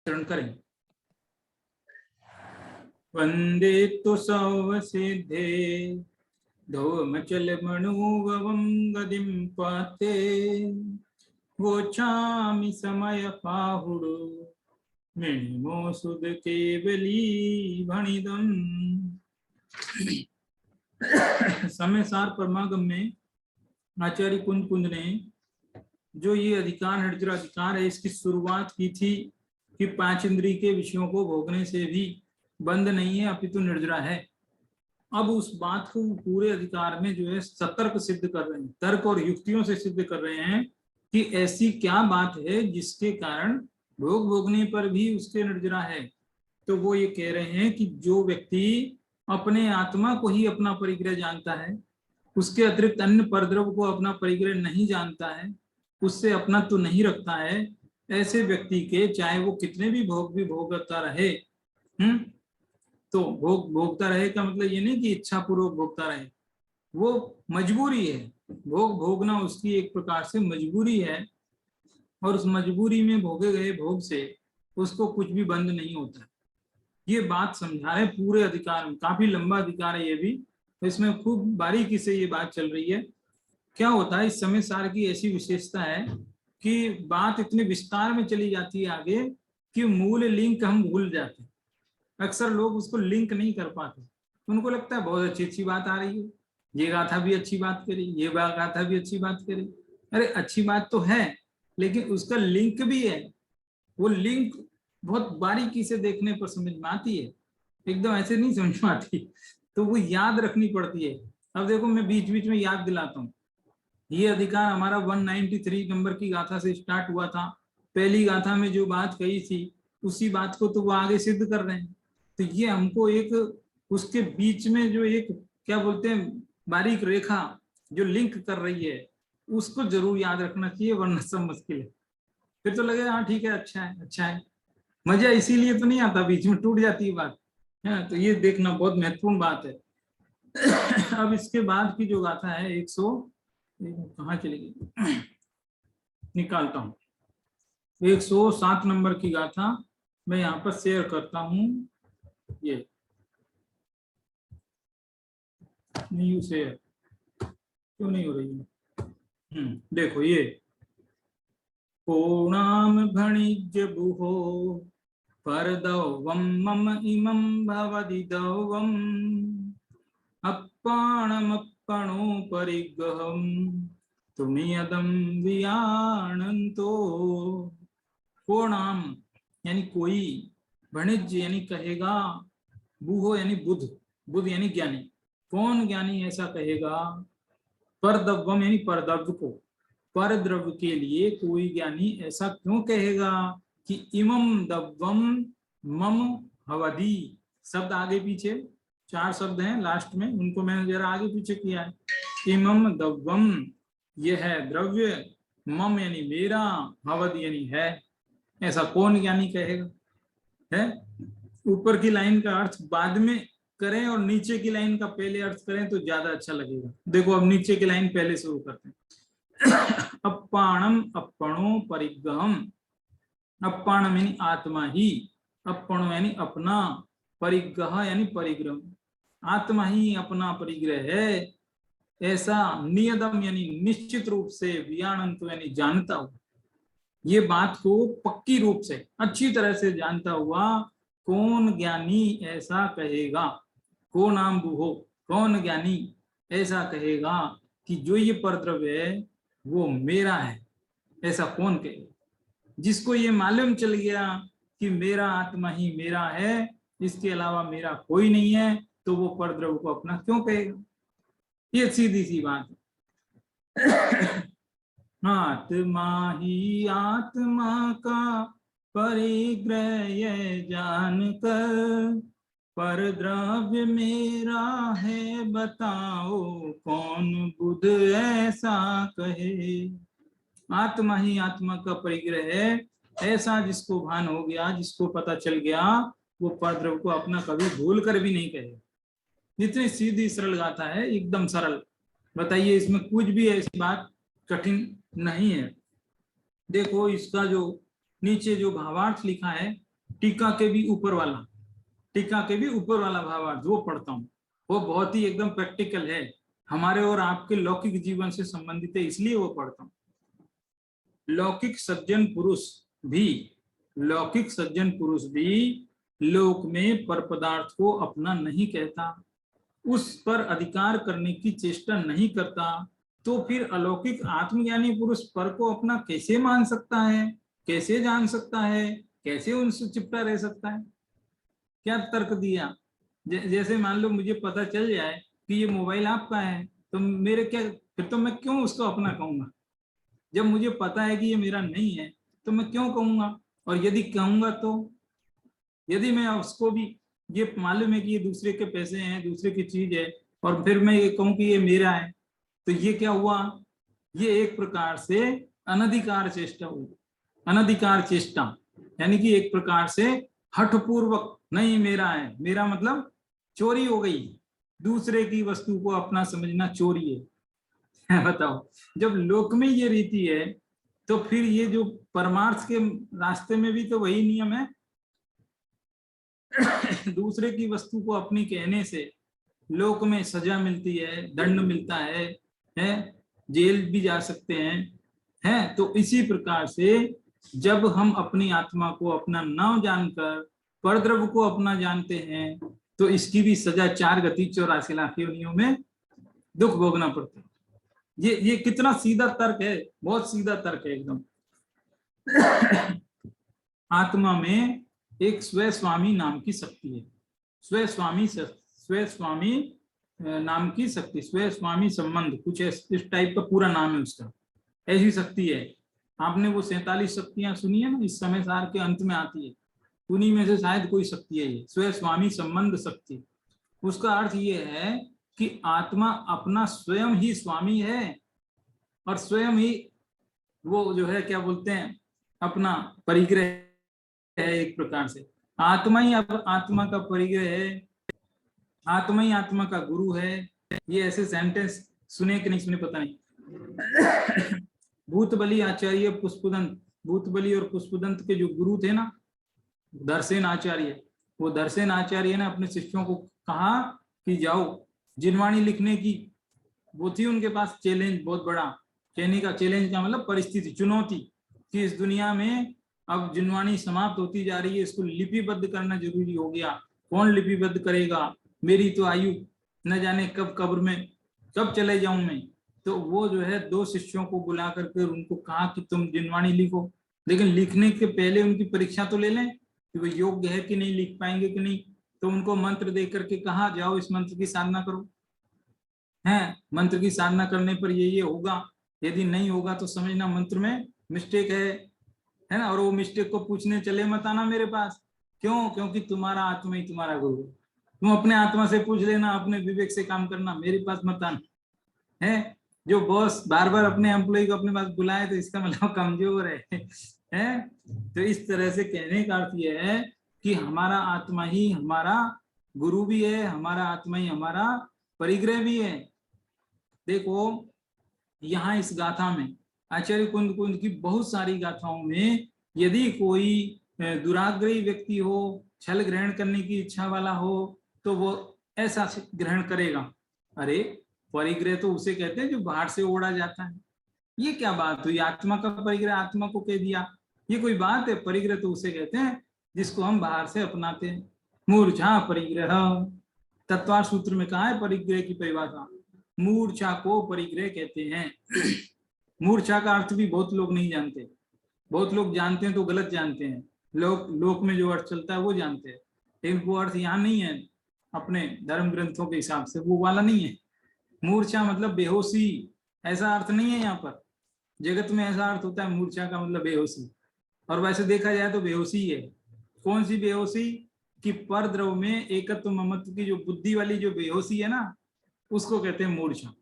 चरण करें। वंदे तो सौवसिद्धे धौमचल मणुवं गदिं पाते वोचामि समय पाहुडु मिणिमो सुद केवली भणिदम। समय सार परमागम में आचार्य कुंज कुंज ने जो ये अधिकार हृदय अधिकार है इसकी शुरुआत की थी कि पांच इंद्रिय के विषयों को भोगने से भी बंद नहीं है अपितु निर्जरा है। अब उस बात को पूरे अधिकार में जो है सतर्क सिद्ध कर रहे हैं, तर्क और युक्तियों से सिद्ध कर रहे हैं कि ऐसी क्या बात है जिसके कारण भोग भोगने पर भी उसके निर्जरा है। तो वो ये कह रहे हैं कि जो व्यक्ति अपने आत्मा को ही अपना परिग्रह जानता है, उसके अतिरिक्त अन्य परद्रव्य को अपना परिग्रह नहीं जानता है, उससे अपना तो नहीं रखता है, ऐसे व्यक्ति के चाहे वो कितने भी भोग भी भोगता रहे, तो भोग भोगता रहे का मतलब ये नहीं कि इच्छा पूर्वक भोगता रहे, वो मजबूरी है। भोग भोगना उसकी एक प्रकार से मजबूरी है और उस मजबूरी में भोगे गए भोग से उसको कुछ भी बंद नहीं होता। ये बात समझा रहे पूरे अधिकार में, काफी लंबा अधिकार है ये भी, तो इसमें खूब बारीकी से ये बात चल रही है। क्या होता है इस समय सार की ऐसी विशेषता है कि बात इतने विस्तार में चली जाती है आगे कि मूल लिंक हम भूल जाते हैं। अक्सर लोग उसको लिंक नहीं कर पाते, उनको लगता है बहुत अच्छी अच्छी बात आ रही है, ये गाथा भी अच्छी बात करी, ये गाथा भी अच्छी बात करी। अरे अच्छी बात तो है लेकिन उसका लिंक भी है, वो लिंक बहुत बारीकी से देखने पर समझ में आती है, एकदम ऐसे नहीं समझ में आती, तो वो याद रखनी पड़ती है। अब देखो मैं बीच बीच में याद दिलाता हूँ, ये अधिकार हमारा 193 नंबर की गाथा से स्टार्ट हुआ था। पहली गाथा में जो बात कही थी उसी बात को तो वो आगे सिद्ध कर रहे हैं, तो ये हमको एक उसके बीच में जो एक क्या बोलते हैं बारीक रेखा जो लिंक कर रही है उसको जरूर याद रखना चाहिए, वरना सब मुश्किल है। फिर तो लगेगा हाँ ठीक है, अच्छा है अच्छा है, मजा इसीलिए तो नहीं आता, बीच में टूट जाती है बात है। तो ये देखना बहुत महत्वपूर्ण बात है। अब इसके बाद की जो गाथा है 100 कहाँ चली गई, निकालता हूँ, 107 नंबर की गाथा मैं यहाँ पर शेयर करता हूँ। ये न्यू शेयर क्यों नहीं हो रही है? देखो ये कोणाम भणिज्य बुहो परदौवम मम इमं भवदिदौवम अप्पाणमप्पणो परिग्रहम तुमियदम वियाणंतो। कोणाम यानी कोई, भणिज्य यानी कहेगा, बुहो यानी बुध, बुध यानी ज्ञानी, कौन ज्ञानी ऐसा कहेगा, परद्रव्यम यानी परद्रव्य को, परद्रव्य के लिए कोई ज्ञानी ऐसा क्यों कहेगा कि इमम दव्वम मम हवदी, शब्द आगे पीछे 4 शब्द हैं लास्ट में, उनको मैंने जरा आगे पीछे किया है। इमम दव्वम यह है द्रव्य, मम यानी मेरा, हवद यानी है, ऐसा कौन ज्ञानी कहेगा है। ऊपर की लाइन का अर्थ बाद में करें और नीचे की लाइन का पहले अर्थ करें तो ज्यादा अच्छा लगेगा। देखो अब नीचे की लाइन पहले शुरू करते हैं। अप्पाणम अप्पणो परिग्रहम, अप्पाणम यानी आत्मा ही, अप्पणो यानी अपना, परिग्रह यानी परिग्रह, आत्मा ही अपना परिग्रह है ऐसा, नियदम यानी निश्चित रूप से, वियाणंत यानी जानता हुआ, ये बात को पक्की रूप से अच्छी तरह से जानता हुआ कौन ज्ञानी ऐसा कहेगा, को नाम बुहो, कौन ज्ञानी ऐसा कहेगा कि जो ये परद्रव्य है वो मेरा है, ऐसा कौन कहेगा। जिसको ये मालूम चल गया कि मेरा आत्मा ही मेरा है, इसके अलावा मेरा कोई नहीं है, तो वो परद्रव्य को अपना क्यों कहेगा। ये सीधी सी बात है। आत्मा ही आत्मा का परिग्रह जानकर परद्रव्य मेरा है बताओ कौन बुध ऐसा कहे। आत्मा ही आत्मा का परिग्रह है ऐसा जिसको भान हो गया, जिसको पता चल गया, वो परद्रव्य को अपना कभी भूल कर भी नहीं कहेगा। जितनी सीधी सरल गाथा है, एकदम सरल, बताइए इसमें कुछ भी ऐसी बात कठिन नहीं है। देखो इसका जो नीचे जो भावार्थ लिखा है टीका के भी ऊपर वाला, टीका के भी ऊपर वाला भावार्थ वो पढ़ता हूँ। वो बहुत ही एकदम प्रैक्टिकल है, हमारे और आपके लौकिक जीवन से संबंधित है, इसलिए वो पढ़ता हूँ। लौकिक सज्जन पुरुष भी, लौकिक सज्जन पुरुष भी लोक में पर पदार्थ को अपना नहीं कहता, उस पर अधिकार करने की चेष्टा नहीं करता, तो फिर अलौकिक आत्मज्ञानी पुरुष पर को अपना कैसे मान सकता है, कैसे जान सकता है, कैसे उनसे चिपटा रह सकता है? क्या तर्क दिया? जैसे मान लो मुझे पता चल जाए कि ये मोबाइल आपका है, तो मेरे क्या, फिर तो मैं क्यों उसको अपना कहूंगा? जब मुझे पता है कि ये मेरा नहीं है तो मैं क्यों कहूंगा? और यदि कहूंगा तो, यदि मैं उसको भी ये मालूम है कि ये दूसरे के पैसे हैं, दूसरे की चीज है, और फिर मैं ये कहूं कि ये मेरा है, तो ये क्या हुआ? ये एक प्रकार से अनधिकार चेष्टा हुई। अनधिकार चेष्टा यानी कि एक प्रकार से हठपूर्वक, नहीं मेरा है, मेरा मतलब चोरी हो गई, दूसरे की वस्तु को अपना समझना चोरी है। बताओ, जब लोक में ये रीति है तो फिर ये जो परमार्थ के रास्ते में भी तो वही नियम है। दूसरे की वस्तु को अपनी कहने से लोक में सजा मिलती है, दंड मिलता है, जेल भी जा सकते हैं। तो इसी प्रकार से जब हम अपनी आत्मा को अपना न जानकर परद्रव को अपना जानते हैं तो इसकी भी सजा 4 गति 84 लाख योनियों में दुख भोगना पड़ता है। ये कितना सीधा तर्क है, बहुत सीधा तर्क है एकदम। आत्मा में एक स्वस्वामी नाम की शक्ति है, स्वस्वामी नाम की शक्ति, स्वस्वामी संबंध, कुछ इस टाइप का पूरा नाम है उसका, ऐसी शक्ति है। आपने वो 47 शक्तियां सुनी है ना, इस समय सार के अंत में आती है, उन्हीं में से शायद कोई शक्ति है ये स्वस्वामी संबंध शक्ति। उसका अर्थ ये है कि आत्मा अपना स्वयं ही स्वामी है और स्वयं ही वो जो है क्या बोलते हैं अपना परिग्रह है। एक प्रकार से आत्मा ही अब आत्मा का परिग्रह है, आत्मा ही आत्मा का गुरु है। ये ऐसे सेंटेंस सुने कि नहीं सुने पता नहीं। भूतबली आचार्य पुष्पदंत, भूतबली और पुष्पदंत के जो गुरु थे ना दर्शन आचार्य, वो दर्शन आचार्य ने अपने शिष्यों को कहा कि जाओ, जिनवाणी लिखने की वो थी उनके पास चैलेंज बहुत बड़ा, कहने का चैलेंज का मतलब परिस्थिति, चुनौती, कि इस दुनिया में अब जिनवाणी समाप्त होती जा रही है, इसको लिपिबद्ध करना जरूरी हो गया। कौन लिपिबद्ध करेगा? मेरी तो आयु न जाने कब कब्र में कब चले जाऊं मैं। तो वो जो है 2 शिष्यों को बुला करके उनको कहा कि तुम जिनवाणी लिखो, लेकिन लिखने के पहले उनकी परीक्षा तो ले लें कि वो योग्य है कि नहीं, लिख पाएंगे कि नहीं। तो उनको मंत्र दे करके कहा जाओ इस मंत्र की साधना करो, है मंत्र की साधना करने पर ये होगा, यदि नहीं होगा तो समझना मंत्र में मिस्टेक है ना। और वो मिस्टेक को पूछने चले मत आना मेरे पास, क्यों? क्योंकि तुम्हारा आत्मा ही तुम्हारा गुरु है। तुम अपने आत्मा से पूछ लेना, अपने विवेक से काम करना, मेरे पास मत आना। है जो बॉस बार बार अपने एम्प्लॉय को अपने पास बुलाए तो इसका मतलब कमजोर है। तो इस तरह से कहने का अर्थ यह है कि हमारा आत्मा ही हमारा गुरु भी है, हमारा आत्मा ही हमारा परिग्रह भी है। देखो यहाँ इस गाथा में आचार्य कुंद कुंद की बहुत सारी गाथाओं में यदि कोई दुराग्रही व्यक्ति हो, छल ग्रहण करने की इच्छा वाला हो, तो वो ऐसा ग्रहण करेगा। अरे परिग्रह तो उसे कहते हैं जो बाहर से ओढ़ा जाता है। ये क्या बात हुई? आत्मा का परिग्रह आत्मा को कह दिया, ये कोई बात है? परिग्रह तो उसे कहते हैं जिसको हम बाहर से अपनाते हैं। मूर्छा परिग्रह, तत्वार सूत्र में कहा है परिग्रह की परिभाषा, मूर्छा को परिग्रह कहते हैं। मूर्छा का अर्थ भी बहुत लोग नहीं जानते, बहुत लोग जानते हैं तो गलत जानते हैं। लोक में जो अर्थ चलता है वो जानते हैं, लेकिन वो अर्थ यहाँ नहीं है अपने धर्म ग्रंथों के हिसाब से, वो वाला नहीं है। मूर्छा मतलब बेहोशी, ऐसा अर्थ नहीं है यहाँ पर। जगत में ऐसा अर्थ होता है मूर्छा का मतलब बेहोशी, और वैसे देखा जाए तो बेहोशी है। कौन सी बेहोशी? कि पर द्रव में एकत्व ममत्व की जो बुद्धि वाली जो बेहोशी है ना, उसको कहते हैं मूर्छा।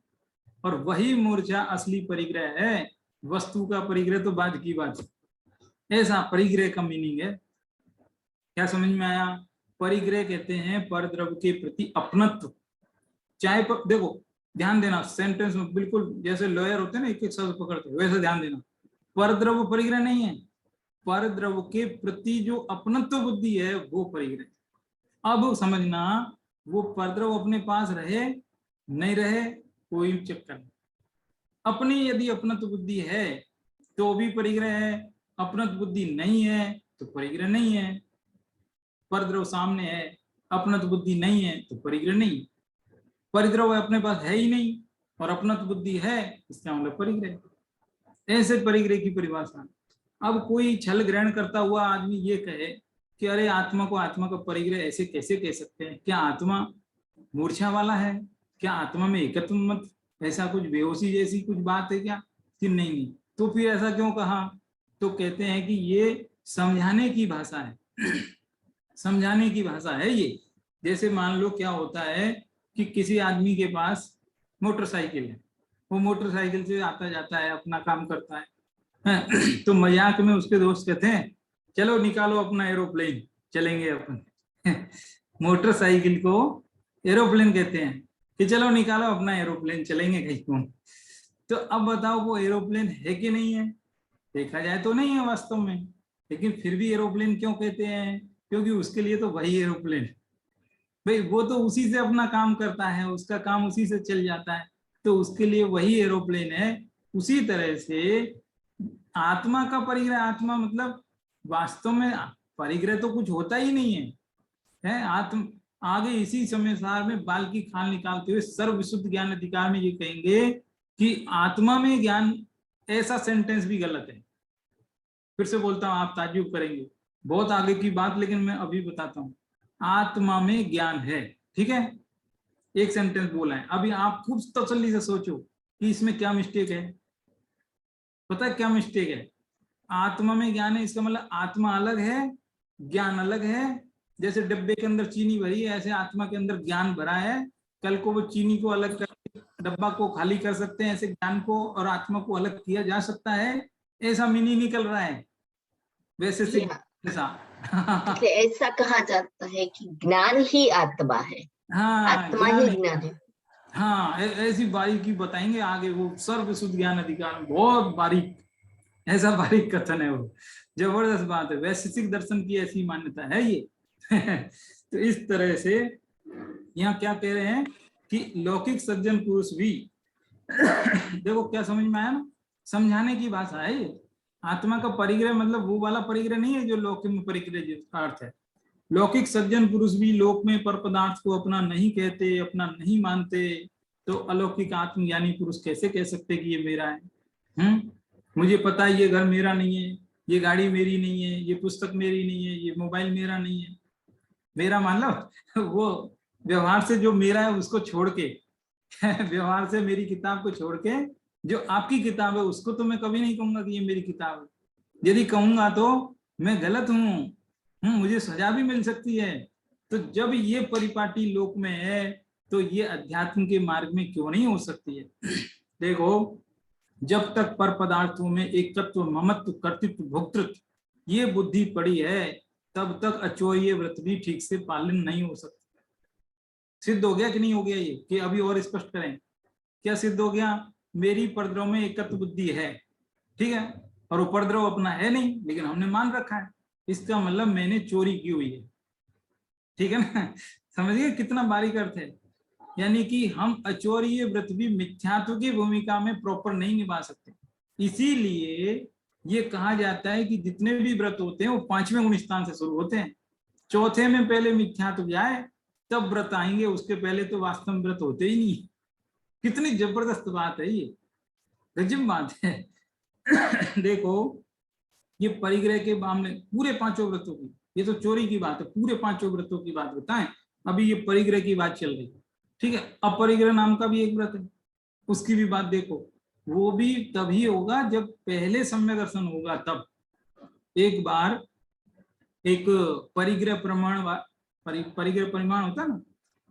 और वही मूर्छा असली परिग्रह है, वस्तु का परिग्रह तो बाद की बात है। ऐसा परिग्रह का मीनिंग है। क्या समझ में आया? परिग्रह कहते हैं परद्रव के प्रति अपनत्व। चाहे देखो ध्यान देना, सेंटेंस में बिल्कुल जैसे लॉयर होते हैं ना, एक एक शब्द पकड़ते हैं, वैसे ध्यान देना। परद्रव परिग्रह नहीं है, परद्रव के प्रति जो अपनत्व बुद्धि है वो परिग्रह। अब समझना, वो परद्रव अपने पास रहे नहीं रहे कोई चक्कर नहीं, अपनी यदि अपनत्व बुद्धि है तो भी परिग्रह है, अपनत्व बुद्धि नहीं है तो परिग्रह नहीं है। परद्रव सामने है, अपनत्व बुद्धि नहीं है तो परिग्रह नहीं। परिद्रव अपने पास है ही नहीं और अपनत्व बुद्धि है, इसका मतलब परिग्रह। ऐसे परिग्रह की परिभाषा। अब कोई छल ग्रहण करता हुआ आदमी ये कहे कि अरे आत्मा को आत्मा का परिग्रह ऐसे कैसे कह सकते हैं, क्या आत्मा मूर्छा वाला है, क्या आत्मा में एकत्व मत, ऐसा कुछ बेहोशी जैसी कुछ बात है क्या, कि नहीं नहीं, तो फिर ऐसा क्यों कहा? तो कहते हैं कि ये समझाने की भाषा है समझाने की भाषा है ये। जैसे मान लो क्या होता है कि किसी आदमी के पास मोटरसाइकिल है, वो मोटरसाइकिल से आता जाता है, अपना काम करता है तो मजाक में उसके दोस्त कहते हैं चलो निकालो अपना एरोप्लेन, चलेंगे अपन मोटरसाइकिल को एरोप्लेन कहते हैं कि चलो निकालो अपना एरोप्लेन, चलेंगे कहीं घूम। तो अब बताओ वो एरोप्लेन है कि नहीं है? देखा जाए तो नहीं है वास्तव में, लेकिन फिर भी एरोप्लेन क्यों कहते हैं? क्योंकि उसके लिए तो वही एरोप्लेन, भाई वो तो उसी से अपना काम करता है, उसका काम उसी से चल जाता है, तो उसके लिए वही एरोप्लेन है। उसी तरह से आत्मा का परिग्रह, आत्मा मतलब वास्तव में परिग्रह तो कुछ होता ही नहीं है आत्म। आगे इसी समय सार में बाल की खाल निकालते हुए सर्व विशुद्ध ज्ञान अधिकार में ये कहेंगे कि आत्मा में ज्ञान, ऐसा सेंटेंस भी गलत है। फिर से बोलता हूं, आप ताज्जुब करेंगे, बहुत आगे की बात, लेकिन मैं अभी बताता हूं। आत्मा में ज्ञान है, ठीक है, एक सेंटेंस बोला है। अभी आप खूब तसल्ली से सोचो कि इसमें क्या मिस्टेक है। पता है क्या मिस्टेक है? आत्मा में ज्ञान है, इसका मतलब आत्मा अलग है, ज्ञान अलग है। जैसे डब्बे के अंदर चीनी भरी है, ऐसे आत्मा के अंदर ज्ञान भरा है। कल को वो चीनी को अलग करके डब्बा को खाली कर सकते हैं, ऐसे ज्ञान को और आत्मा को अलग किया जा सकता है। ऐसा मिनी निकल रहा है वैसे से ऐसा इसलिए ऐसा कहा जाता है कि ज्ञान ही आत्मा है, आत्मा ही ज्ञान है। हाँ, ऐसी बारीकी बताएंगे आगे, वो सर्व शुद्ध ज्ञान अधिकार में बहुत बारीक, ऐसा बारीक कथन है वो, जबरदस्त बात है। वैशेषिक दर्शन की ऐसी मान्यता है ये तो इस तरह से यहाँ क्या कह रहे हैं कि लौकिक सज्जन पुरुष भी देखो क्या समझ में आया ना, समझाने की भाषा है ये। आत्मा का परिग्रह मतलब वो वाला परिग्रह नहीं है जो लौकिक में परिग्रह जिसका अर्थ है। लौकिक सज्जन पुरुष भी लोक में पर पदार्थ को अपना नहीं कहते, अपना नहीं मानते, तो अलौकिक आत्मज्ञानी पुरुष कैसे कह सकते कि ये मेरा है? मुझे पता है ये घर मेरा नहीं है, ये गाड़ी मेरी नहीं है, ये पुस्तक मेरी नहीं है, ये मोबाइल मेरा नहीं है। मेरा मान लो वो व्यवहार से जो मेरा है उसको छोड़ के व्यवहार से मेरी किताब को छोड़ के जो आपकी किताब है उसको तो मैं कभी नहीं कहूंगा कि ये मेरी किताब है। यदि कहूंगा तो मैं गलत हूं, मुझे सजा भी मिल सकती है। तो जब ये परिपाटी लोक में है तो ये अध्यात्म के मार्ग में क्यों नहीं हो सकती है? देखो, जब तक पर पदार्थों में एकत्व, ममत्व, कर्तृत्व, भोक्तृत्व ये बुद्धि पड़ी है, तब तक अचोर्य व्रत भी ठीक से पालन नहीं हो सकता। सिद्ध हो गया कि नहीं हो गया ये? कि अभी और स्पष्ट करें, क्या सिद्ध हो गया? मेरी परद्रव में एकत्व बुद्धि है, ठीक है, और वो परद्रव अपना है नहीं, लेकिन हमने मान रखा है, इसका मतलब मैंने चोरी की हुई है, ठीक है ना? समझिए कितना बारीक अर्थ है। यानी कि हम अचोर्य व्रत भी मिथ्यात्व की भूमिका में प्रॉपर नहीं निभा सकते। इसीलिए ये कहा जाता है कि जितने भी व्रत होते हैं वो 5वें गुण स्थान से शुरू होते हैं। चौथे में पहले मिथ्यात्व जाए तब व्रत आएंगे, उसके पहले तो वास्तव में व्रत होते ही नहीं। कितनी जबरदस्त बात है ये, गजब बात है देखो, ये परिग्रह के मामले पूरे 5 व्रतों की, ये तो चोरी की बात है, पूरे 5 व्रतों की बात बताएं। अभी ये परिग्रह की बात चल रही है, ठीक है। अपरिग्रह नाम का भी एक व्रत है, उसकी भी बात देखो। वो भी तभी होगा जब पहले सम्यक दर्शन होगा, तब एक बार एक परिग्रह प्रमाण, परिग्रह परिमाण होता है ना,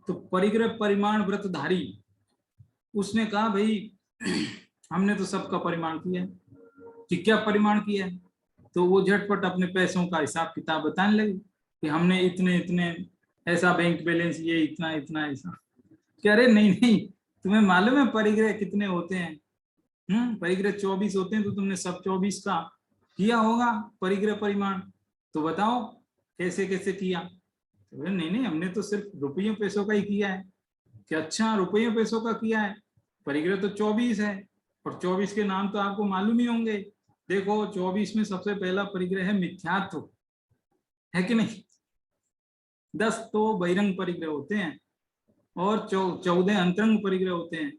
तो परिग्रह परिमाण व्रतधारी उसने कहा भाई हमने तो सबका परिमाण किया है, कि क्या परिमाण किया है? तो वो झटपट अपने पैसों का हिसाब किताब बताने लगे कि हमने इतने इतने, ऐसा बैंक बैलेंस, ये इतना इतना ऐसा। कह रहे नहीं नहीं, तुम्हें मालूम है परिग्रह कितने होते हैं? परिग्रह 24 होते हैं, तो तुमने सब 24 का किया होगा परिग्रह परिमाण, तो बताओ कैसे कैसे किया। तो नहीं नहीं, हमने तो सिर्फ रुपयों पैसों का ही किया है। कि अच्छा रुपयों पैसों का किया है, परिग्रह तो 24 है, और 24 के नाम तो आपको मालूम ही होंगे। देखो 24 में सबसे पहला परिग्रह है मिथ्यात्व, है कि नहीं। 10 तो बहिरंग परिग्रह होते हैं और 14 अंतरंग परिग्रह होते हैं।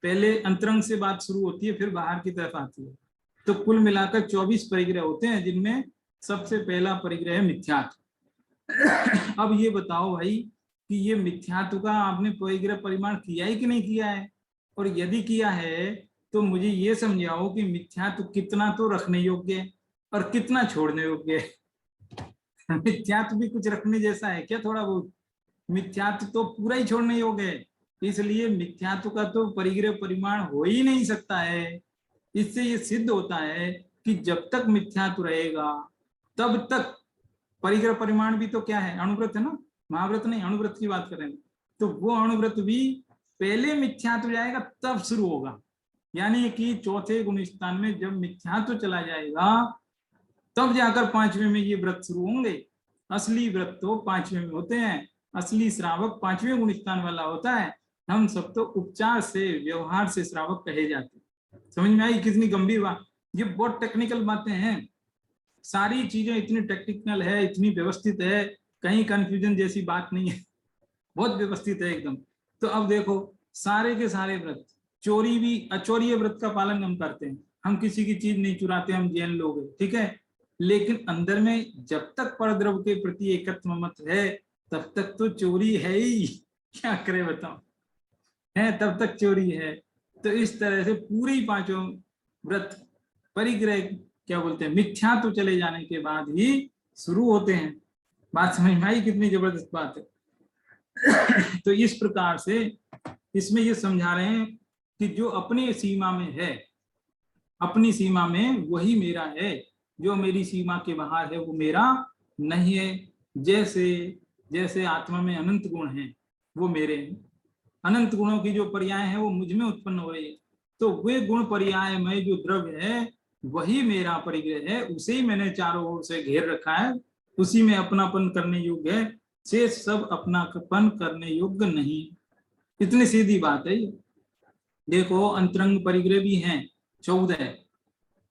पहले अंतरंग से बात शुरू होती है, फिर बाहर की तरफ आती है। तो कुल मिलाकर 24 परिग्रह होते हैं, जिनमें सबसे पहला परिग्रह है मिथ्यात्व। अब ये बताओ भाई कि ये मिथ्यात्व का आपने परिग्रह परिमाण किया है कि नहीं किया है, और यदि किया है तो मुझे ये समझाओ कि मिथ्यात्व कितना तो रखने योग्य है और कितना छोड़ने योग्य है। मिथ्यात्व भी कुछ रखने जैसा है क्या, थोड़ा बहुत। मिथ्यात्व तो पूरा ही छोड़ने योग्य है, इसलिए मिथ्यात्व का तो परिग्रह परिमाण हो ही नहीं सकता है। इससे ये सिद्ध होता है कि जब तक मिथ्यात्व रहेगा तब तक परिग्रह परिमाण भी तो क्या है, अणुव्रत है ना, महाव्रत नहीं, अणुव्रत की बात करें तो वो अणुव्रत भी पहले मिथ्यात्व जाएगा तब शुरू होगा। यानी कि चौथे गुण स्थान में जब मिथ्यात्व चला जाएगा तब जाकर पांचवें में ये व्रत शुरू होंगे। असली व्रत तो पांचवें में होते हैं, असली श्रावक पांचवें गुण स्थान वाला होता है। हम सब तो उपचार से व्यवहार से श्रावक कहे जाते हैं। समझ में आई कितनी गंभीर बात। ये बहुत टेक्निकल बातें हैं, सारी चीजें इतनी टेक्निकल है, इतनी व्यवस्थित है, कहीं कंफ्यूजन जैसी बात नहीं है, बहुत व्यवस्थित है एकदम। तो अब देखो सारे के सारे व्रत, चोरी भी, अचौर्य व्रत का पालन हम करते हैं, हम किसी की चीज नहीं चुराते, हम जैन लोग हैं, ठीक है। लेकिन अंदर में जब तक परद्रव्य के प्रति एकत्व मत है तब तक तो चोरी है ही, क्या करे बताओ, है तब तक चोरी है। तो इस तरह से पूरी पांचों व्रत परिग्रह, क्या बोलते हैं, मिथ्यात्व चले जाने के बाद ही शुरू होते हैं। बात समझ में आई कितनी जबरदस्त बात है। तो इस प्रकार से इसमें ये समझा रहे हैं कि जो अपनी सीमा में है, अपनी सीमा में वही मेरा है, जो मेरी सीमा के बाहर है वो मेरा नहीं है। जैसे जैसे आत्मा में अनंत गुण हैं वो मेरे हैं, अनंत गुणों की जो पर्याय है वो मुझ में उत्पन्न हो रही है, तो वे गुण पर्याय में जो द्रव्य है वही मेरा परिग्रह है, उसे ही मैंने चारों ओर से घेर रखा है, उसी में अपनापन करने योग्य है, से सब अपनापन करने योग्य नहीं। इतनी सीधी बात है ये। देखो अंतरंग परिग्रह भी हैं 14।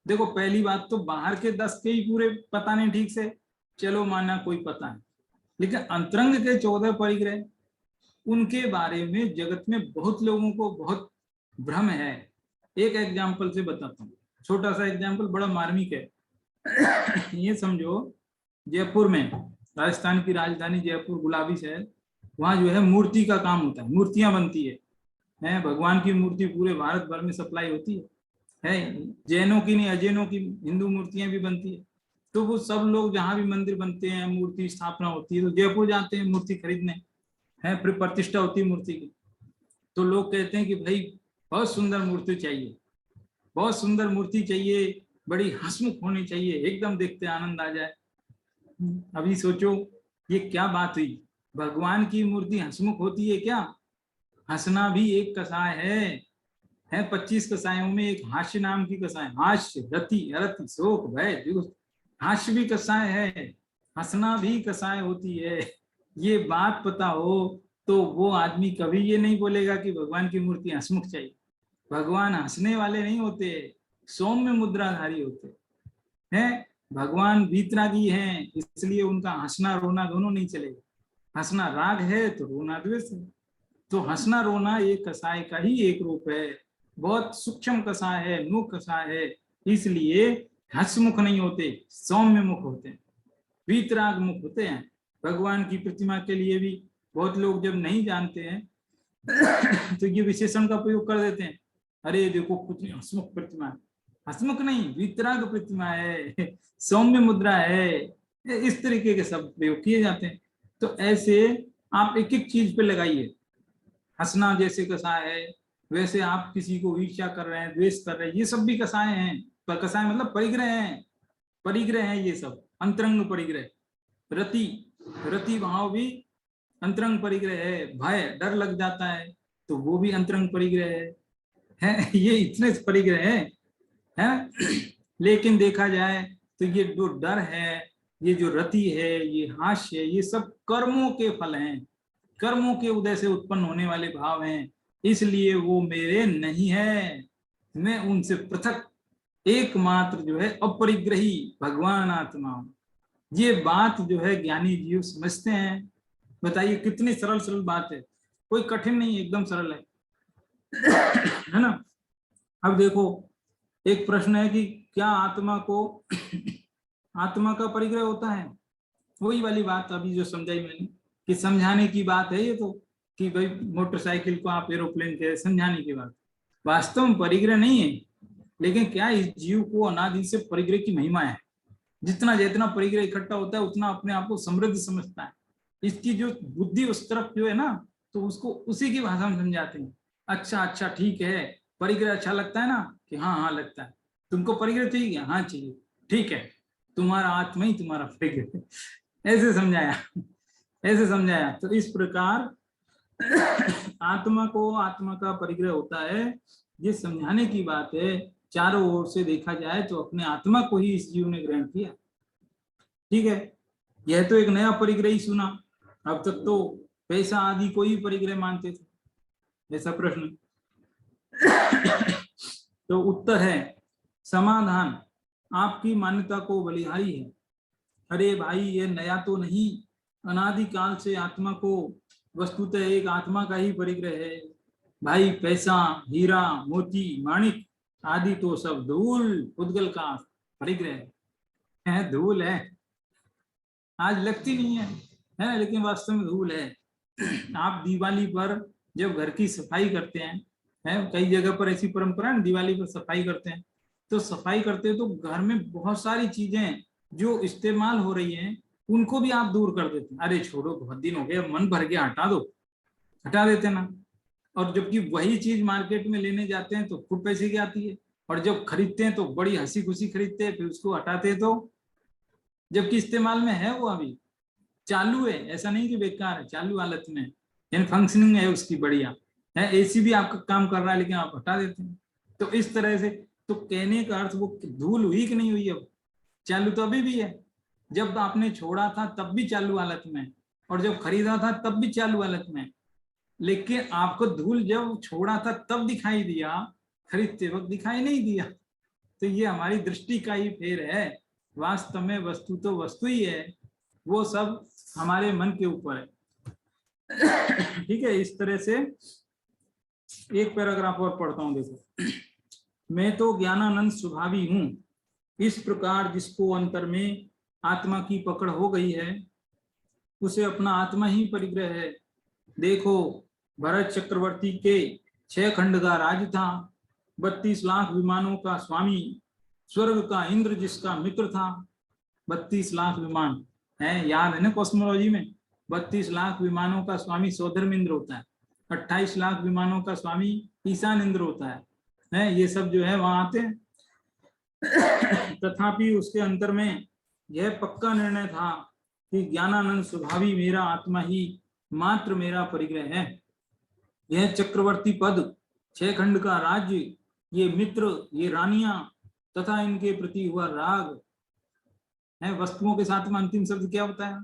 देखो पहली बात तो बाहर के 10 के ही पूरे पता नहीं ठीक से, चलो माना कोई पता है, लेकिन अंतरंग के 14 परिग्रह, उनके बारे में जगत में बहुत लोगों को बहुत भ्रम है। एक एग्जाम्पल से बताता हूँ, छोटा सा एग्जाम्पल, बड़ा मार्मिक है। ये समझो जयपुर में, राजस्थान की राजधानी जयपुर गुलाबी शहर, वहाँ जो है मूर्ति का काम होता है, मूर्तियां बनती है, भगवान की मूर्ति पूरे भारत भर में सप्लाई होती है, जैनों की नहीं अजैनों की हिंदू मूर्तियां भी बनती है। तो वो सब लोग जहाँ भी मंदिर बनते हैं, मूर्ति स्थापना होती है, तो जयपुर जाते हैं मूर्ति खरीदने, है फिर प्रतिष्ठा होती है मूर्ति की। तो लोग कहते हैं कि भाई बहुत सुंदर मूर्ति चाहिए, बहुत सुंदर मूर्ति चाहिए, बड़ी हंसमुख होनी चाहिए, एकदम देखते आनंद आ जाए। अभी सोचो ये क्या बात हुई, भगवान की मूर्ति हंसमुख होती है क्या? हंसना भी एक कसाय है 25 कसायों में एक हास्य नाम की कसाय, हास्य रति अरति शोक भय जुगुप्स, हास्य भी कसाय है, हंसना भी कसाय होती है। ये बात पता हो तो वो आदमी कभी ये नहीं बोलेगा कि भगवान की मूर्ति हंसमुख चाहिए। भगवान हंसने वाले नहीं होते, सौम्य मुद्राधारी होते हैं। भगवान वीतरागी हैं, इसलिए उनका हंसना रोना दोनों नहीं चलेगा। हंसना राग है तो रोना द्वेष है, तो हंसना रोना एक कसाय का ही एक रूप है, बहुत सूक्ष्म कसाय है, मुख कसाय है, इसलिए हंसमुख नहीं होते, सौम्य मुख होते हैं, वीतराग मुख होते हैं। भगवान की प्रतिमा के लिए भी बहुत लोग जब नहीं जानते हैं तो ये विशेषण का प्रयोग कर देते हैं, अरे देखो कितनी हंसमुख प्रतिमा है। हंसमुख नहीं, वीतराग प्रतिमा है, सौम्य मुद्रा है, इस तरीके के शब्द प्रयोग किए जाते हैं। तो ऐसे आप एक एक चीज पे लगाइए। हंसना जैसे कसाय है, वैसे आप किसी को ईर्ष्या कर रहे हैं, द्वेष कर रहे हैं, ये सब भी कसाय हैं। पर कसाय मतलब परिग्रह हैं, परिग्रह हैं ये सब, अंतरंग परिग्रह। रति, रति भाव भी अंतरंग परिग्रह है। भय, डर लग जाता है तो वो भी अंतरंग परिग्रह है। ये इतने परिग्रह है? लेकिन देखा जाए तो ये जो डर है, ये जो रति है, ये हास्य है, ये सब कर्मों के फल हैं, कर्मों के उदय से उत्पन्न होने वाले भाव हैं, इसलिए वो मेरे नहीं है। मैं उनसे पृथक एकमात्र जो है अपरिग्रही भगवान आत्मा हूं। ये बात जो है ज्ञानी जीव समझते हैं। बताइए कितनी सरल सरल बात है, कोई कठिन नहीं, एकदम सरल है ना। अब देखो एक प्रश्न है कि क्या आत्मा को आत्मा का परिग्रह होता है? वही वाली बात अभी जो समझाई मैंने कि समझाने की बात है ये तो, कि भाई मोटरसाइकिल को आप एरोप्लेन कह, समझाने की बात, वास्तव में परिग्रह नहीं है। लेकिन क्या इस जीव को अनादि से परिग्रह की महिमा है। जितना जितना परिग्रह इकट्ठा होता है उतना अपने आप को समृद्ध समझता है। इसकी जो बुद्धि उस तरफ जो है ना, तो उसको उसी की भाषा में समझाते हैं। अच्छा अच्छा ठीक है, परिग्रह अच्छा लगता है ना, कि हाँ हाँ लगता है। तुमको परिग्रह चाहिए? हाँ चाहिए, ठीक है, तुम्हारा आत्मा ही तुम्हारा परिग्रह। ऐसे समझाया, ऐसे समझाया। तो इस प्रकार आत्मा को आत्मा का परिग्रह होता है, ये समझाने की बात है। चारों ओर से देखा जाए तो अपने आत्मा को ही इस जीव ने ग्रहण किया। ठीक है, यह तो एक नया परिग्रह ही सुना। अब तक तो पैसा आदि को ही परिग्रह मानते थे। ऐसा प्रश्न तो उत्तर है, समाधान आपकी मान्यता को बलिहारी है। अरे भाई ये नया तो नहीं, अनादिकाल से आत्मा को वस्तुतः एक आत्मा का ही परिग्रह है। भाई पैसा, हीरा, मोती, माणिक आदि तो सब धूल पुद्गल का परिग्रह है, धूल है। आज लगती नहीं है लेकिन वास्तव में धूल है। आप दिवाली पर जब घर की सफाई करते हैं, कई जगह पर ऐसी परंपरा है, दिवाली पर सफाई करते हैं, तो सफाई करते हैं तो घर में बहुत सारी चीजें जो इस्तेमाल हो रही हैं उनको भी आप दूर कर देते हैं। अरे छोड़ो, बहुत दिन हो गए, मन भर गया, हटा दो, हटा देते ना। और जबकि वही चीज मार्केट में लेने जाते हैं तो खूब पैसे की आती है, और जब खरीदते हैं तो बड़ी हंसी खुशी खरीदते हैं, फिर उसको हटाते हैं तो, जबकि इस्तेमाल में है, वो अभी चालू है, ऐसा नहीं कि बेकार है, चालू हालत में यानी फंक्शनिंग है उसकी बढ़िया है। एसी भी आपका काम कर रहा है लेकिन आप हटा देते हैं। तो इस तरह से, तो कहने का अर्थ वो धूल हुई कि नहीं हुई? अब चालू तो अभी भी है। जब आपने छोड़ा था तब भी चालू हालत में, और जब खरीदा था तब भी चालू हालत में। लेकिन आपको धूल जब छोड़ा था तब दिखाई दिया, खरीदते वक्त दिखाई नहीं दिया। तो ये हमारी दृष्टि का ही फेर है। वास्तव में वस्तु तो वस्तु ही है, वो सब हमारे मन के ऊपर है। ठीक है, इस तरह से एक पैराग्राफ और पढ़ता हूं, देखो। मैं तो ज्ञानानंद स्वभावी हूं, इस प्रकार जिसको अंतर में आत्मा की पकड़ हो गई है उसे अपना आत्मा ही परिग्रह है। देखो, भरत चक्रवर्ती के 6 खंड का राज था, 32 लाख विमानों का स्वामी, स्वर्ग का इंद्र जिसका मित्र था। 32 लाख विमान है, याद है ना कॉस्मोलॉजी में, 32 लाख विमानों का स्वामी सौधर्म इंद्र होता है, 28 लाख विमानों का स्वामी ईशान इंद्र होता है, ये सब जो है वहां आते हैं। तथापि उसके अंतर में यह पक्का निर्णय था कि ज्ञानानंद स्वभावी मेरा आत्मा ही मात्र मेरा परिग्रह है। यह चक्रवर्ती पद, 6 खंड का राज्य, ये मित्र, ये रानियां तथा इनके प्रति हुआ राग है। वस्तुओं के साथ में अंतिम शब्द क्या बताया?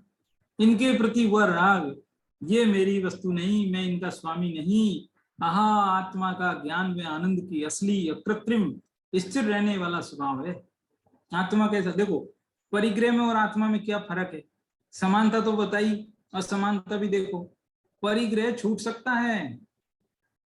इनके प्रति हुआ राग, ये मेरी वस्तु नहीं, मैं इनका स्वामी नहीं। आहा, आत्मा का ज्ञान में आनंद की असली अकृत्रिम स्थिर रहने वाला स्वभाव है। आत्मा कैसा? देखो, परिग्रह में और आत्मा में क्या फर्क है? समानता तो बताई, असमानता भी देखो। परिग्रह छूट सकता है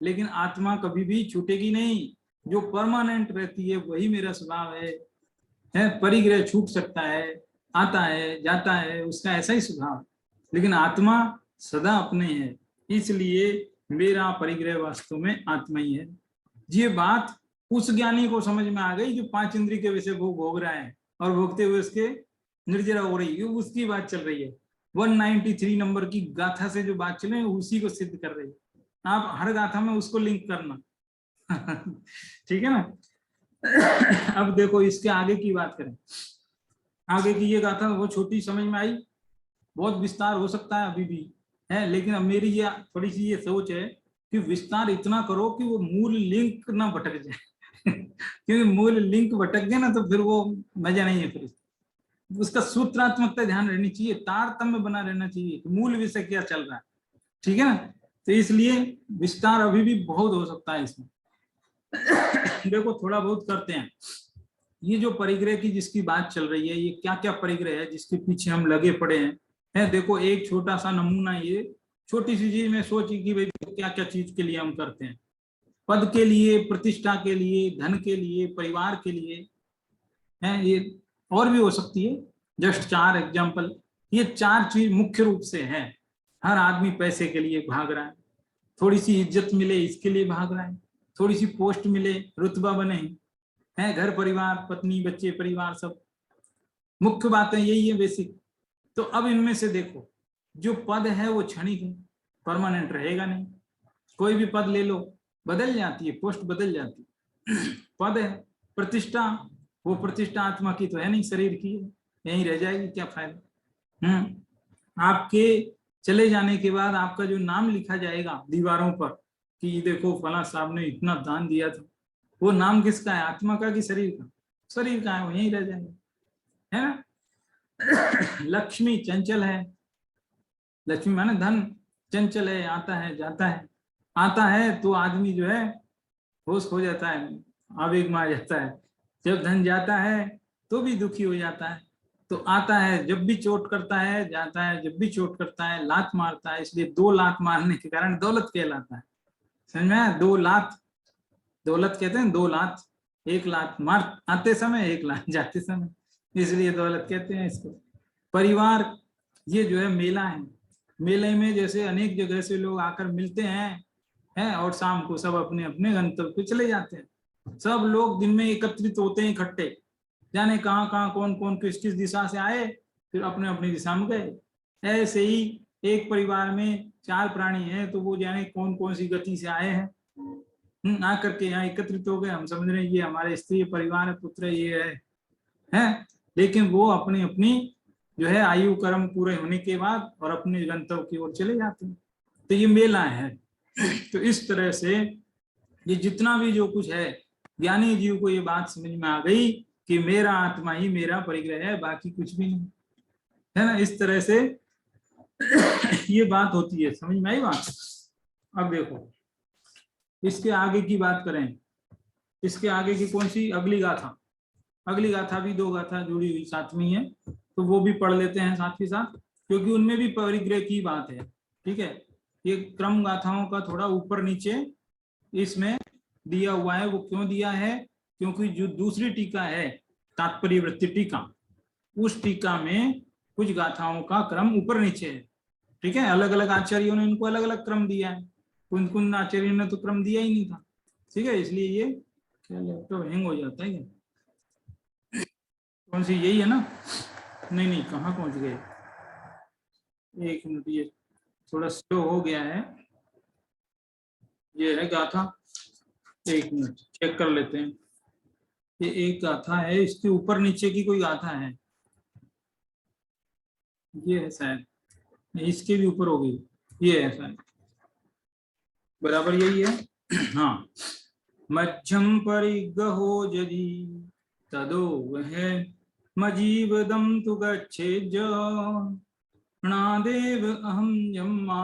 लेकिन आत्मा कभी भी छूटेगी नहीं। जो परमानेंट रहती है वही मेरा स्वभाव है। परिग्रह छूट सकता है, आता है जाता है, उसका ऐसा ही स्वभाव, लेकिन आत्मा सदा अपने है। इसलिए मेरा परिग्रह वास्तव में आत्मा ही है। ये बात उस ज्ञानी को समझ में आ गई जो 5 इंद्रिय के विषय भोग रहा है और भोगते हुए उसके निर्जरा हो रही है, उसकी बात चल रही है। 193 नंबर की गाथा से जो बात चल रही है उसी को सिद्ध कर रही है। आप हर गाथा में उसको लिंक करना। ठीक है ना। अब देखो इसके आगे की बात करें। आगे की ये गाथा वो छोटी समझ में आई, बहुत विस्तार हो सकता है अभी भी है, लेकिन अब मेरी ये थोड़ी सी ये सोच है कि विस्तार इतना करो कि वो मूल लिंक ना भटक जाए। क्योंकि मूल लिंक भटक गए ना तो फिर वो मजा नहीं है। फिर उसका सूत्रात्मकता ध्यान रहनी चाहिए, तारतम्य बना रहना चाहिए, मूल विषय क्या चल रहा है, ठीक है ना। तो इसलिए विस्तार अभी भी बहुत हो सकता है इसमें। देखो थोड़ा बहुत करते हैं। ये जो परिग्रह की जिसकी बात चल रही है, ये क्या क्या परिग्रह है जिसके पीछे हम लगे पड़े हैं। देखो एक छोटा सा नमूना, ये छोटी सी चीज में सोची कि भाई क्या क्या चीज के लिए हम करते हैं। पद के लिए, प्रतिष्ठा के लिए, धन के लिए, परिवार के लिए है, ये और भी हो सकती है। जस्ट 4 एग्जाम्पल, ये 4 चीज मुख्य रूप से है। हर आदमी पैसे के लिए भाग रहा है, थोड़ी सी इज्जत मिले इसके लिए भाग रहा है, थोड़ी सी पोस्ट मिले, रुतबा बने हैं, घर परिवार, पत्नी बच्चे परिवार सब मुख्य बातें यही है बेसिक। तो अब इनमें से देखो, जो पद है वो क्षणिक है, परमानेंट रहेगा नहीं। कोई भी पद ले लो, बदल जाती है, पोस्ट बदल जाती है। पद है। प्रतिष्ठा, वो प्रतिष्ठा आत्मा की तो है नहीं, शरीर की है, यहीं रह जाएगी, क्या फायदा। आपके चले जाने के बाद आपका जो नाम लिखा जाएगा दीवारों पर कि देखो फला साहब ने इतना दान दिया था, वो नाम किसका है, आत्मा का कि शरीर का? शरीर का है, वो यहीं रह जाएगा, है ना। लक्ष्मी चंचल है, लक्ष्मी माने धन, चंचल है, आता है जाता है। आता है तो आदमी जो है होश खो जाता है, आवेग में आ जाता है। जब धन जाता है तो भी दुखी हो जाता है। तो आता है जब भी चोट करता है, जाता है जब भी चोट करता है, लात मारता है, इसलिए 2 लात मारने के कारण दौलत कहलाता है। समझ में आया? 2 लात दौलत कहते हैं, 2 लात, 1 लात मार आते समय, 1 लात जाते समय, इसलिए दौलत कहते हैं इसको। परिवार, ये जो है मेला है, मेले में जैसे अनेक जगह से लोग आकर मिलते हैं और शाम को सब अपने अपने गंतव्य पे चले जाते हैं। सब लोग दिन में एकत्रित होते हैं इकट्ठे, जाने कहाँ कहाँ कौन कौन किस किस दिशा से आए, फिर अपने अपनी दिशा में गए। ऐसे ही एक परिवार में 4 प्राणी हैं तो वो जाने कौन कौन सी गति से आए हैं, आकर के यहाँ एकत्रित हो गए। हम समझ रहे हैं ये हमारे स्त्री परिवार है, पुत्र ये है, लेकिन वो अपनी अपनी जो है आयु कर्म पूरे होने के बाद और अपने गंतव्य की ओर चले जाते हैं। तो ये मेला है। तो इस तरह से ये जितना भी जो कुछ है, ज्ञानी जीव को ये बात समझ में आ गई कि मेरा आत्मा ही मेरा परिग्रह है, बाकी कुछ भी नहीं, है ना। इस तरह से ये बात होती है, समझ में आई बात। अब देखो इसके आगे की बात करें, इसके आगे की कौन सी, अगली गाथा। अगली गाथा भी 2 गाथा जुड़ी हुई साथ में है, तो वो भी पढ़ लेते हैं साथ ही साथ, क्योंकि उनमें भी परिग्रह की बात है, ठीक है। ये क्रम गाथाओं का थोड़ा ऊपर नीचे इसमें दिया हुआ है। वो क्यों दिया है? क्योंकि जो दूसरी टीका है तात्पर्य वृत्ति टीका, उस टीका में कुछ गाथाओं का क्रम ऊपर नीचे है, ठीक है। अलग अलग आचार्यों ने इनको अलग अलग क्रम दिया है, कुन कुन आचार्यों ने तो क्रम दिया ही नहीं था, ठीक है। इसलिए ये क्या लैपटॉप हैंग हो जाता है क्या? कौन सी, यही है ना? नहीं नहीं, कहाँ पहुंच गए, 1 मिनट, ये थोड़ा स्लो हो गया है। ये है गाथा, 1 मिनट चेक कर लेते हैं। ये एक गाथा है, इसके ऊपर नीचे की कोई गाथा है, ये है शायद, इसके भी ऊपर होगी, ये है शायद, बराबर यही है। हाँ, मध्यम परिगहो यदि तदो वह मजीवदम तु गच्छेज प्रणादेव अहम यम्मा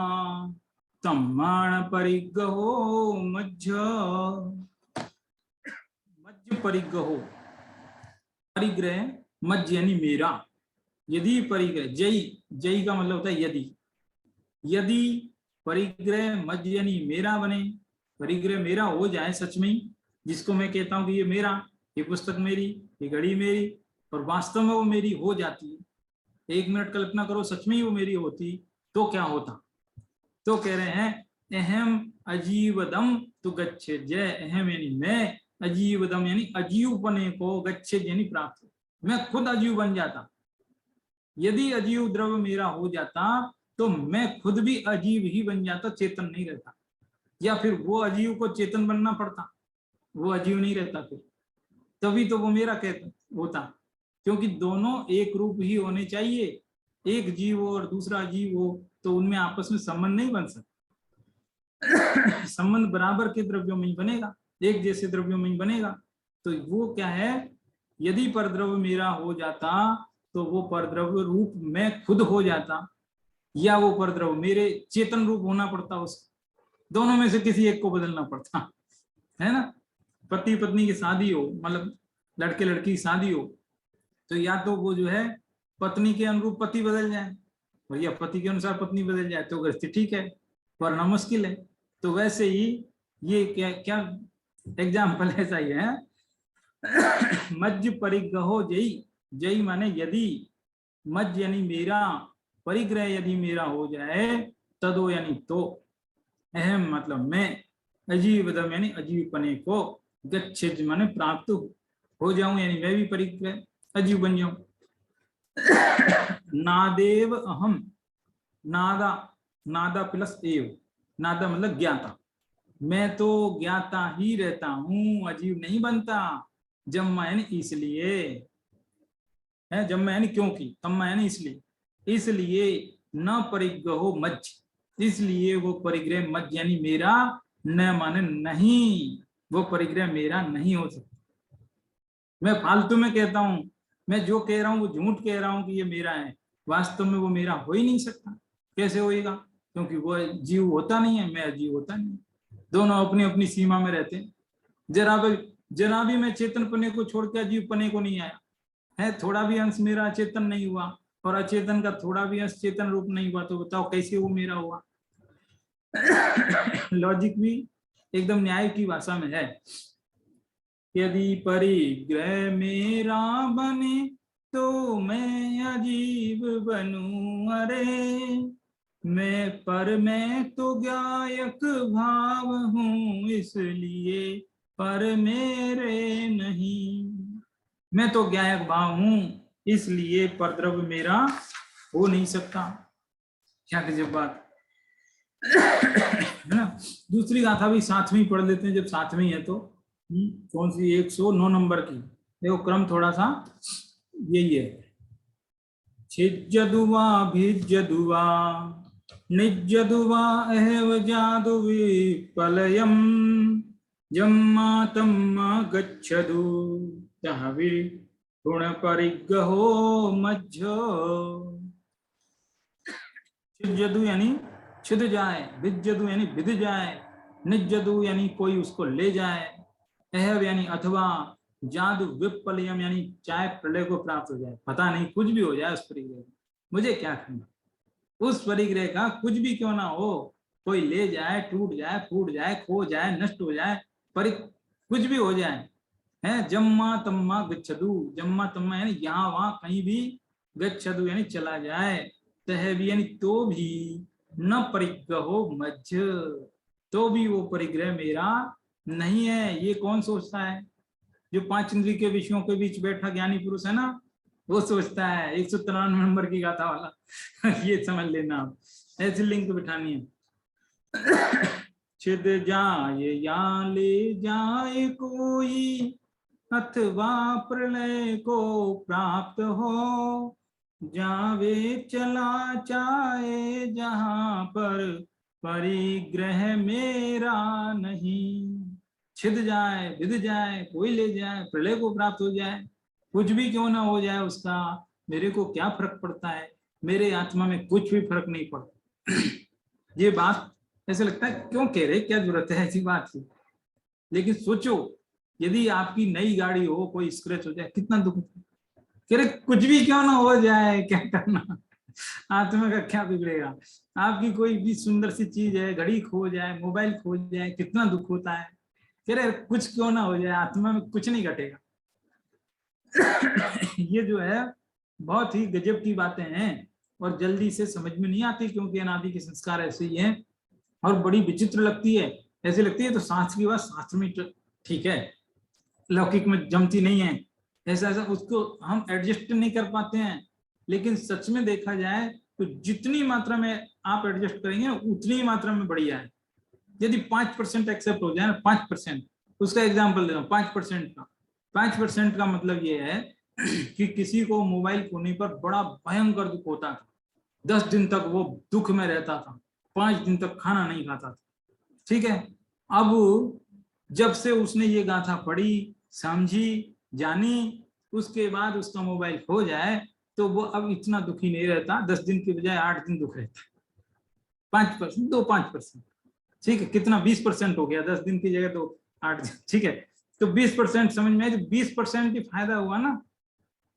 तम्माण परिगहो मध्य परिग्रहो, परिग्रह मध्य यानी मेरा। यदि परिग्रह, जय जय का मतलब होता है यदि, यदि परिग्रह मध्य यानी मेरा बने, परिग्रह मेरा हो जाए सच में, जिसको मैं कहता हूं कि ये मेरा, ये पुस्तक मेरी, ये घड़ी मेरी, और वास्तव में वो मेरी हो जाती है। 1 मिनट कल्पना करो सच में ही वो मेरी होती तो क्या होता। तो कह रहे हैं अहम अजीवदम तु गच्छे, जय अहम यानी मैं, अजीवदम यानी अजीव बने को, गच्छे यानी प्राप्त, मैं खुद अजीव बन जाता। यदि अजीव द्रव्य मेरा हो जाता तो मैं खुद भी अजीव ही बन जाता, चेतन नहीं रहता। या फिर वो अजीव को चेतन बनना पड़ता, वो अजीव नहीं रहता फिर, तभी तो वो मेरा कहता होता। क्योंकि दोनों एक रूप ही होने चाहिए, एक जीव हो और दूसरा जीव हो तो उनमें आपस में संबंध नहीं बन सकता। संबंध बराबर के द्रव्यों में ही बनेगा, एक जैसे द्रव्यों में ही बनेगा। तो वो क्या है, यदि परद्रव्य मेरा हो जाता तो तो वो परद्रव्य रूप मैं खुद हो जाता या वो परद्रव्य मेरे चेतन रूप होना पड़ता, उस दोनों में से किसी एक को बदलना पड़ता है ना। पति पत्नी की शादी हो, मतलब लड़के लड़की की शादी हो, तो या तो वो जो है पत्नी के अनुरूप पति बदल जाए और या पति के अनुसार पत्नी बदल जाए तो गृहस्थी ठीक है, वरना मुश्किल है। तो वैसे ही ये क्या क्या एग्जाम्पल ऐसा ही है। मज्ज परिग्रहो जई, जई माने यदि, मज्ज यानी मेरा, परिग्रह यदि मेरा हो जाए, तदो यानी तो, अहम मतलब मैं, अजीवदम यानी अजीवपने को, गच्छेज माने प्राप्त हो जाऊं यानी मैं भी परिग्रह अजीव बन जाऊं। नादेव अहम, नादा, नादा प्लस एव, नादा मतलब ज्ञाता, मैं तो ज्ञाता ही रहता हूं, अजीव नहीं बनता। जम्मा यानी इसलिए है, जम्मा यानी क्योंकि, तम्मा यानी इसलिए, इसलिए न परिग्रहो मज्ज, इसलिए वो परिग्रह मज्ज यानी मेरा, न माने नहीं, वो परिग्रह मेरा नहीं हो सकता। मैं फालतू में कहता हूं, मैं जो कह रहा हूं वो झूठ कह रहा हूं कि ये मेरा है, वास्तव में वो मेरा हो ही नहीं सकता। कैसे होएगा? क्योंकि वो जीव होता नहीं है, मैं अजीव होता नहीं, दोनों अपनी अपनी सीमा में रहते हैं। जरा भी मैं चेतनपने को छोड़ के अजीवपने को नहीं आया है, थोड़ा भी अंश मेरा अचेतन नहीं हुआ और अचेतन का थोड़ा भी अंश चेतन रूप नहीं हुआ, तो बताओ कैसे वो मेरा हुआ? लॉजिक भी एकदम न्याय की भाषा में है। यदि परिग्रह मेरा बने तो मैं अजीब बनूं, अरे मैं तो गायक भाव हूं, इसलिए पर मेरे नहीं, मैं तो गायक भाव हूं इसलिए परद्रव्य मेरा हो नहीं सकता। क्या गजब बात है ना। दूसरी गाथा भी साथ में ही पढ़ लेते हैं, जब साथ में ही है तो। कौन सी? 109 नंबर की। देखो क्रम थोड़ा सा यही है। छिज्जदुवा भिज्जदुवा निज्जदुवा एव जादु विपलयम जम्मा तम्मा गच्छदु तहवि गुण परिग्रहो मज्जो। छिज्जदु यानी छिद जाए, भिज्जदु यानी भिद जाए, निज्जदु यानी कोई उसको ले जाए, एहव यानी अथवा, जादु विपलयम यानी चाहे प्रलय को प्राप्त हो जाए, पता नहीं कुछ भी हो जाए उस परिग्रह, मुझे क्या करना, उस परिग्रह का कुछ भी क्यों ना हो, कोई ले जाए, टूट जाए, फूट जाए, खो जाए, नष्ट हो जाए, पर कुछ भी हो जाए है। जम्मा तम्मा गच्छदु, जम्मा तम्मा यानी यहाँ वहां कहीं भी, गच्छदु यानी चला जाए, तहवी यानी तो भी, न परिग्रहो मज्ज, तो भी वो परिग्रह मेरा नहीं है। ये कौन सोचता है? जो 5 इंद्रिय के विषयों के बीच बैठा ज्ञानी पुरुष है ना, वो सोचता है। 193 नंबर की गाथा वाला ये समझ लेना आप, ऐसी लिंक बिठानी है। छिद जाए या ले जाए कोई, अथवा प्रलय को प्राप्त हो, जावे चला चाहे जहां पर परिग्रह मेरा नहीं। छिद जाए, भिद जाए, कोई ले जाए, प्रलय को प्राप्त हो जाए, कुछ भी क्यों ना हो जाए उसका, मेरे को क्या फर्क पड़ता है, मेरे आत्मा में कुछ भी फर्क नहीं पड़ता। ये बात ऐसे लगता है क्यों कह रहे, क्या जरूरत है ऐसी बात की। लेकिन सोचो, यदि आपकी नई गाड़ी हो, कोई स्क्रैच हो जाए, कितना दुख होता है। कह रहे कुछ भी क्यों ना हो जाए, क्या करना, आत्मा का क्या बिगड़ेगा। आपकी कोई भी सुंदर सी चीज है, घड़ी खो जाए, मोबाइल खो जाए, कितना दुख होता है। कह रहे कुछ क्यों ना हो जाए, आत्मा में कुछ नहीं घटेगा। ये जो है बहुत ही गजब की बातें हैं और जल्दी से समझ में नहीं आती, क्योंकि अनादि के संस्कार ऐसे ही हैं और बड़ी विचित्र लगती है। ऐसे लगती है तो शास्त्र की बात शास्त्र में ठीक है, लौकिक में जमती नहीं है, ऐसा ऐसा उसको हम एडजस्ट नहीं कर पाते हैं। लेकिन सच में देखा जाए तो जितनी मात्रा में आप एडजस्ट करेंगे उतनी ही मात्रा में बढ़िया है। यदि 5% एक्सेप्ट हो जाए ना, 5%, उसका एग्जाम्पल दे रहा हूँ, 5% का। 5% का मतलब ये है कि किसी को मोबाइल खोने पर बड़ा भयंकर दुख होता था, 10 दिन तक वो दुख में रहता था, 5 दिन तक खाना नहीं खाता था, ठीक है। अब जब से उसने ये गाथा पढ़ी, समझी, जानी, उसके बाद उसका मोबाइल खो जाए तो वो अब इतना दुखी नहीं रहता, 10 दिन की बजाय 8 दिन दुख रहता। 5%, 5%, ठीक है, कितना 20% हो गया, 10 दिन की जगह तो 8 दिन, ठीक है। तो 20% समझ में, 20% ही फायदा हुआ ना।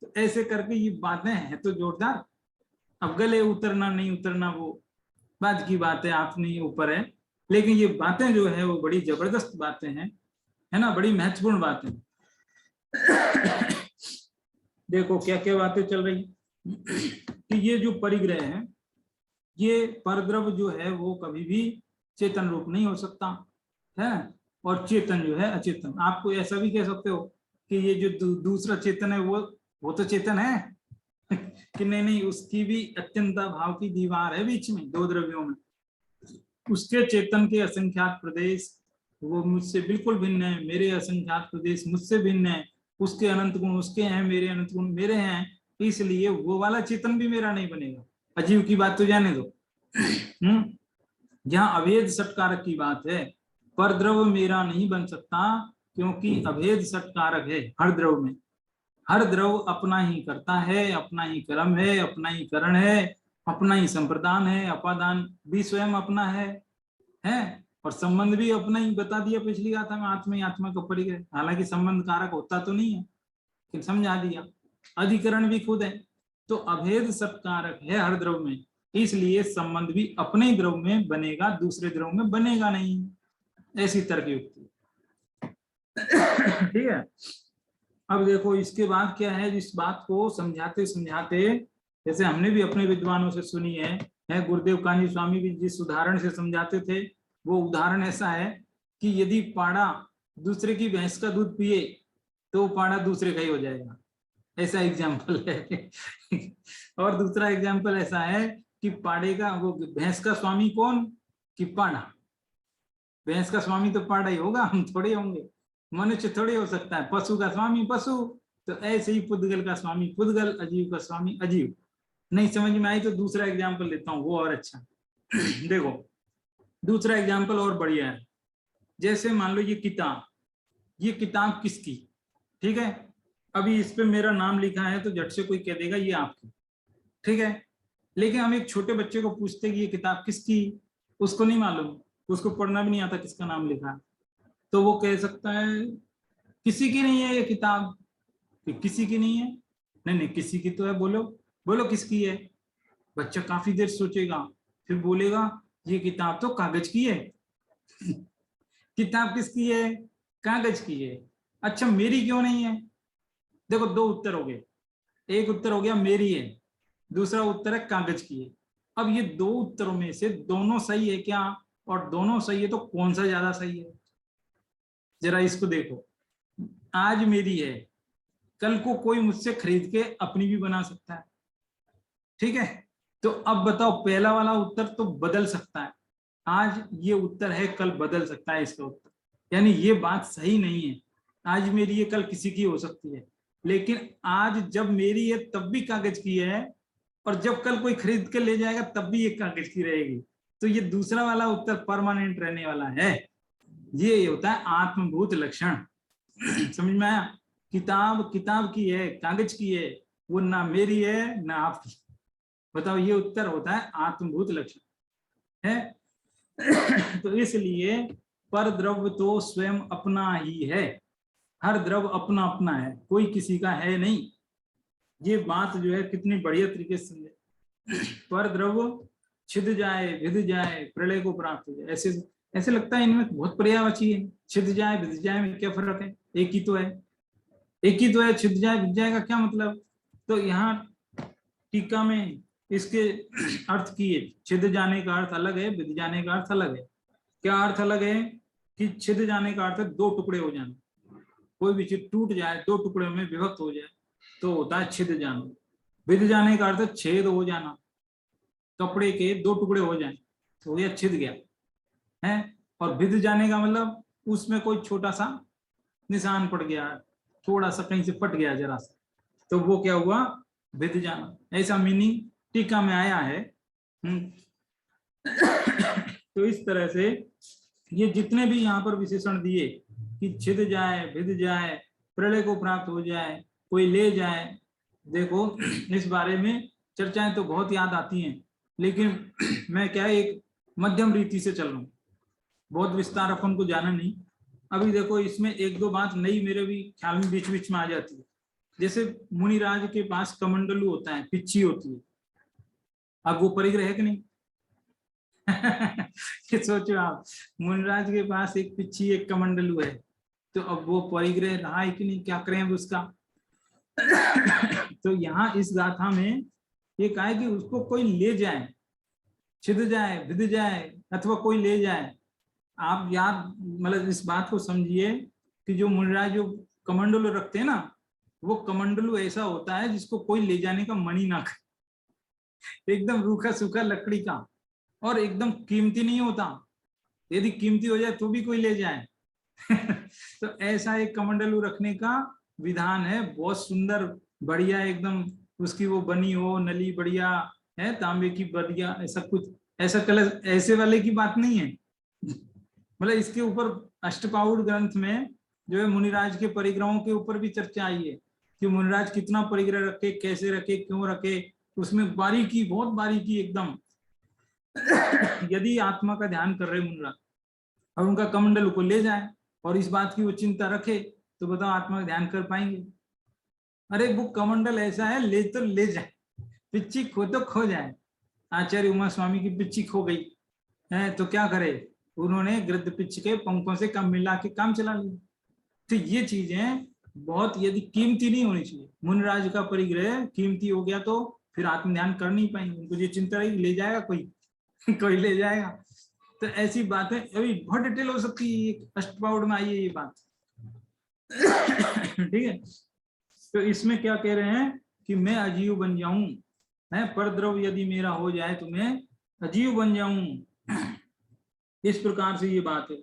तो ऐसे करके ये बातें हैं तो जोरदार। अब गले उतरना नहीं उतरना वो बाद की बात है, अपने ऊपर है, लेकिन ये बातें जो है वो बड़ी जबरदस्त बातें हैं, है ना, बड़ी महत्वपूर्ण बातें। देखो क्या क्या बातें चल रही कि ये जो परिग्रह है, ये परद्रव जो है वो कभी भी चेतन रूप नहीं हो सकता है, और चेतन जो है अचेतन। आपको ऐसा भी कह सकते हो कि ये जो दूसरा चेतन है वो तो चेतन है कि नहीं, उसकी भी अत्यंता भाव की दीवार है बीच में दो द्रव्यों में। उसके चेतन के असंख्यात प्रदेश वो मुझसे बिल्कुल भिन्न है, मेरे असंख्यात प्रदेश मुझसे भिन्न है। उसके अनंत गुण उसके हैं, मेरे अनंत गुण मेरे हैं, इसलिए वो वाला चेतन भी मेरा नहीं बनेगा। अजीव की बात तो जाने दो। जहां अभेद सटकारक की बात है, पर द्रव मेरा नहीं बन सकता, क्योंकि अभेद सटकारक है हर द्रव में। हर द्रव अपना ही करता है, अपना ही कर्म है, अपना ही करण है, अपना ही संप्रदान है, अपादान भी स्वयं अपना है, और संबंध भी अपना ही। बता दिया पिछली गाथा में, आत्मा ही आत्मा का परिग्रह, हालांकि संबंध कारक होता तो नहीं है, लेकिन समझा दिया। अधिकरण भी खुद है, तो अभेद सत्कारक है हर द्रव में, इसलिए संबंध भी अपने ही द्रव में बनेगा, दूसरे द्रव में बनेगा नहीं। ऐसी तर्कयुक्ति। ठीक है। अब देखो इसके बाद क्या है, इस बात को समझाते समझाते, जैसे हमने भी अपने विद्वानों से सुनी है गुरुदेव कान्जी स्वामी भी जिस उदाहरण से समझाते थे, वो उदाहरण ऐसा है कि यदि पाड़ा दूसरे की भैंस का दूध पिए तो पाड़ा दूसरे का ही हो जाएगा, ऐसा एग्जाम्पल है। और दूसरा एग्जाम्पल ऐसा है कि पाड़े का वो भैंस का स्वामी कौन, कि पाड़ा। भैंस का स्वामी तो पाड़ा ही होगा, हम थोड़े होंगे, मनुष्य थोड़े हो सकता है। पशु का स्वामी पशु, तो ऐसे ही पुद्गल का स्वामी पुद्गल, अजीव का स्वामी अजीव। नहीं समझ में आई तो दूसरा एग्जाम्पल लेता हूँ, वो और अच्छा। देखो दूसरा एग्जाम्पल और बढ़िया है। जैसे मान लो ये किताब किसकी, ठीक है, अभी इस पे मेरा नाम लिखा है तो झट से कोई कह देगा ये आपकी, ठीक है। लेकिन हम एक छोटे बच्चे को पूछते कि ये किताब किसकी, उसको नहीं मालूम, उसको पढ़ना भी नहीं आता किसका नाम लिखा, तो वो कह सकता है किसी की नहीं है ये किताब, किसी की नहीं है, नहीं किसी की तो है, बोलो बोलो किसकी है। बच्चा काफी देर सोचेगा, फिर बोलेगा ये किताब तो कागज की है। किताब किसकी है, कागज की है। अच्छा मेरी क्यों नहीं है। देखो दो उत्तर हो गए, एक उत्तर हो गया मेरी है, दूसरा उत्तर है कागज की है। अब ये दो उत्तरों में से दोनों सही है क्या, और दोनों सही है तो कौन सा ज्यादा सही है, जरा इसको देखो। आज मेरी है, कल को कोई मुझसे खरीद के अपनी भी बना सकता है, ठीक है। तो अब बताओ पहला वाला उत्तर तो बदल सकता है, आज ये उत्तर है कल बदल सकता है इसका उत्तर, यानी ये बात सही नहीं है। आज मेरी है कल किसी की हो सकती है, लेकिन आज जब मेरी है तब भी कागज की है, और जब कल कोई खरीद के ले जाएगा तब भी ये कागज की रहेगी। तो ये दूसरा वाला उत्तर परमानेंट रहने वाला है। ये होता है आत्मभूत लक्षण। समझ में आया। किताब की है, कागज की है, वो ना मेरी है ना आपकी। बताओ ये उत्तर होता है आत्मभूत लक्षण है। तो इसलिए पर द्रव्य तो स्वयं अपना ही है, हर द्रव अपना अपना है, कोई किसी का है नहीं। ये बात जो है कितनी बढ़िया तरीके से समझे। पर द्रव्य छिद जाए भिद जाए प्रलय को प्राप्त हो जाए, ऐसे ऐसे लगता है इनमें बहुत पर्यायवाची है। छिद जाए भिद जाए में क्या फर्क है, एक ही तो है, एक ही तो है। छिद जाए भिद जाए का क्या मतलब, तो यहाँ टीका में इसके अर्थ किए, छिद जाने का अर्थ अलग है, भिद जाने का अर्थ अलग है। क्या अर्थ अलग है, कि छिद जाने का अर्थ है दो टुकड़े हो जाना, कोई भी चीज टूट जाए दो टुकड़े में विभक्त हो जाए तो होता है छिद जाना। भिद जाने का अर्थ छेद हो जाना, कपड़े के दो टुकड़े हो जाए तो हो गया छिद गया है। और भिद जाने का मतलब उसमें कोई छोटा सा निशान पड़ गया, थोड़ा सा कहीं से फट गया जरा सा, तो वो क्या हुआ, भिद जाना। ऐसा मीनिंग टीका में आया है। तो इस तरह से ये जितने भी यहाँ पर विशेषण दिए कि छिद जाए भिद जाए प्रलय को प्राप्त हो जाए कोई ले जाए, देखो इस बारे में चर्चाएं तो बहुत याद आती हैं, लेकिन मैं क्या एक मध्यम रीति से चल रहा हूँ, बहुत विस्तार अपन को जाना नहीं। अभी देखो इसमें एक दो बात नई मेरे भी ख्याल में बीच बीच में आ जाती है। जैसे मुनिराज के पास कमंडलू होता है, पिच्ची होती है, अब वो परिग्रह है कि नहीं? ये सोचो आप, मुनिराज के पास एक पिच्ची एक कमंडलू है, तो अब वो परिग्रह रहा है कि नहीं, क्या करें अब उसका? तो यहाँ इस गाथा में ये कहा है कि उसको कोई ले जाए, छिद जाए, भिद जाए, अथवा कोई ले जाए। आप याद मतलब इस बात को समझिए कि जो मुनिराज जो कमंडलू रखते हैं ना, वो कमंडलू ऐसा होता है जिसको कोई ले जाने का मन ही ना करे, एकदम रूखा सूखा लकड़ी का, और एकदम कीमती नहीं होता, यदि कीमती हो जाए तो भी कोई ले जाए। तो ऐसा एक कमंडलू रखने का विधान है, बहुत सुंदर बढ़िया, एकदम उसकी वो बनी हो नली बढ़िया है, तांबे की बढ़िया, ऐसा कुछ ऐसा कलर ऐसे वाले की बात नहीं है। मतलब इसके ऊपर अष्टपाउड ग्रंथ में जो है मुनिराज के परिग्रहों के ऊपर भी चर्चा आई है कि मुनिराज कितना परिग्रह रखे, कैसे रखे, क्यों रखे, उसमें बारीकी, बहुत बारीकी एकदम। यदि आत्मा का ध्यान कर रहे मुनिराज और उनका कमंडल को ले जाए और इस बात की वो चिंता रखे, तो बताओ आत्मा का ध्यान कर पाएंगे? अरे वो कमंडल ऐसा है, ले तो ले जाए, पिच्ची खो तो खो जाए। आचार्य उमा स्वामी की पिच्ची खो गई है तो क्या करे, उन्होंने गृद्ध पिच्छ के पंखों से कम मिला के काम चला लिया। तो ये चीजें बहुत यदि कीमती नहीं होनी चाहिए। मुनिराज का परिग्रह कीमती हो गया तो फिर आत्म ध्यान कर नहीं पाएंगे, उनको ये चिंता रही ले जाएगा कोई कोई ले जाएगा। तो ऐसी बातें अभी बहुत डिटेल हो सकती है, अष्टपाउड में आई है ये बात। ठीक है, तो इसमें क्या कह रहे हैं कि मैं अजीव बन जाऊं, है परद्रव यदि मेरा हो जाए तो मैं अजीव बन जाऊं। इस प्रकार से ये बात है।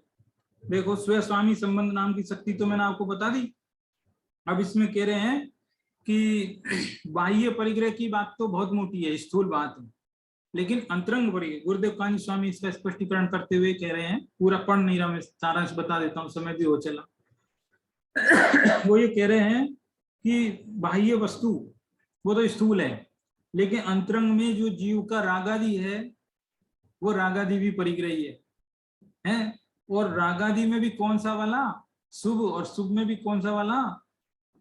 देखो स्वस्वामी संबंध नाम की शक्ति तो मैंने आपको बता दी। अब इसमें कह रहे हैं कि बाह्य परिग्रह की बात तो बहुत मोटी है, स्थूल बात है, लेकिन अंतरंग परिग्रह गुरुदेव कांजी स्वामी इसका स्पष्टीकरण करते हुए कह रहे हैं, पूरा पढ़ नहीं रहा मैं, सारांश बता देता हूँ, समय भी हो चला। वो ये कह रहे हैं कि बाह्य वस्तु वो तो स्थूल है, लेकिन अंतरंग में जो जीव का रागादि है वो रागादि भी परिग्रही है। और रागादि में भी कौन सा वाला? शुभ, और शुभ में भी कौन सा वाला?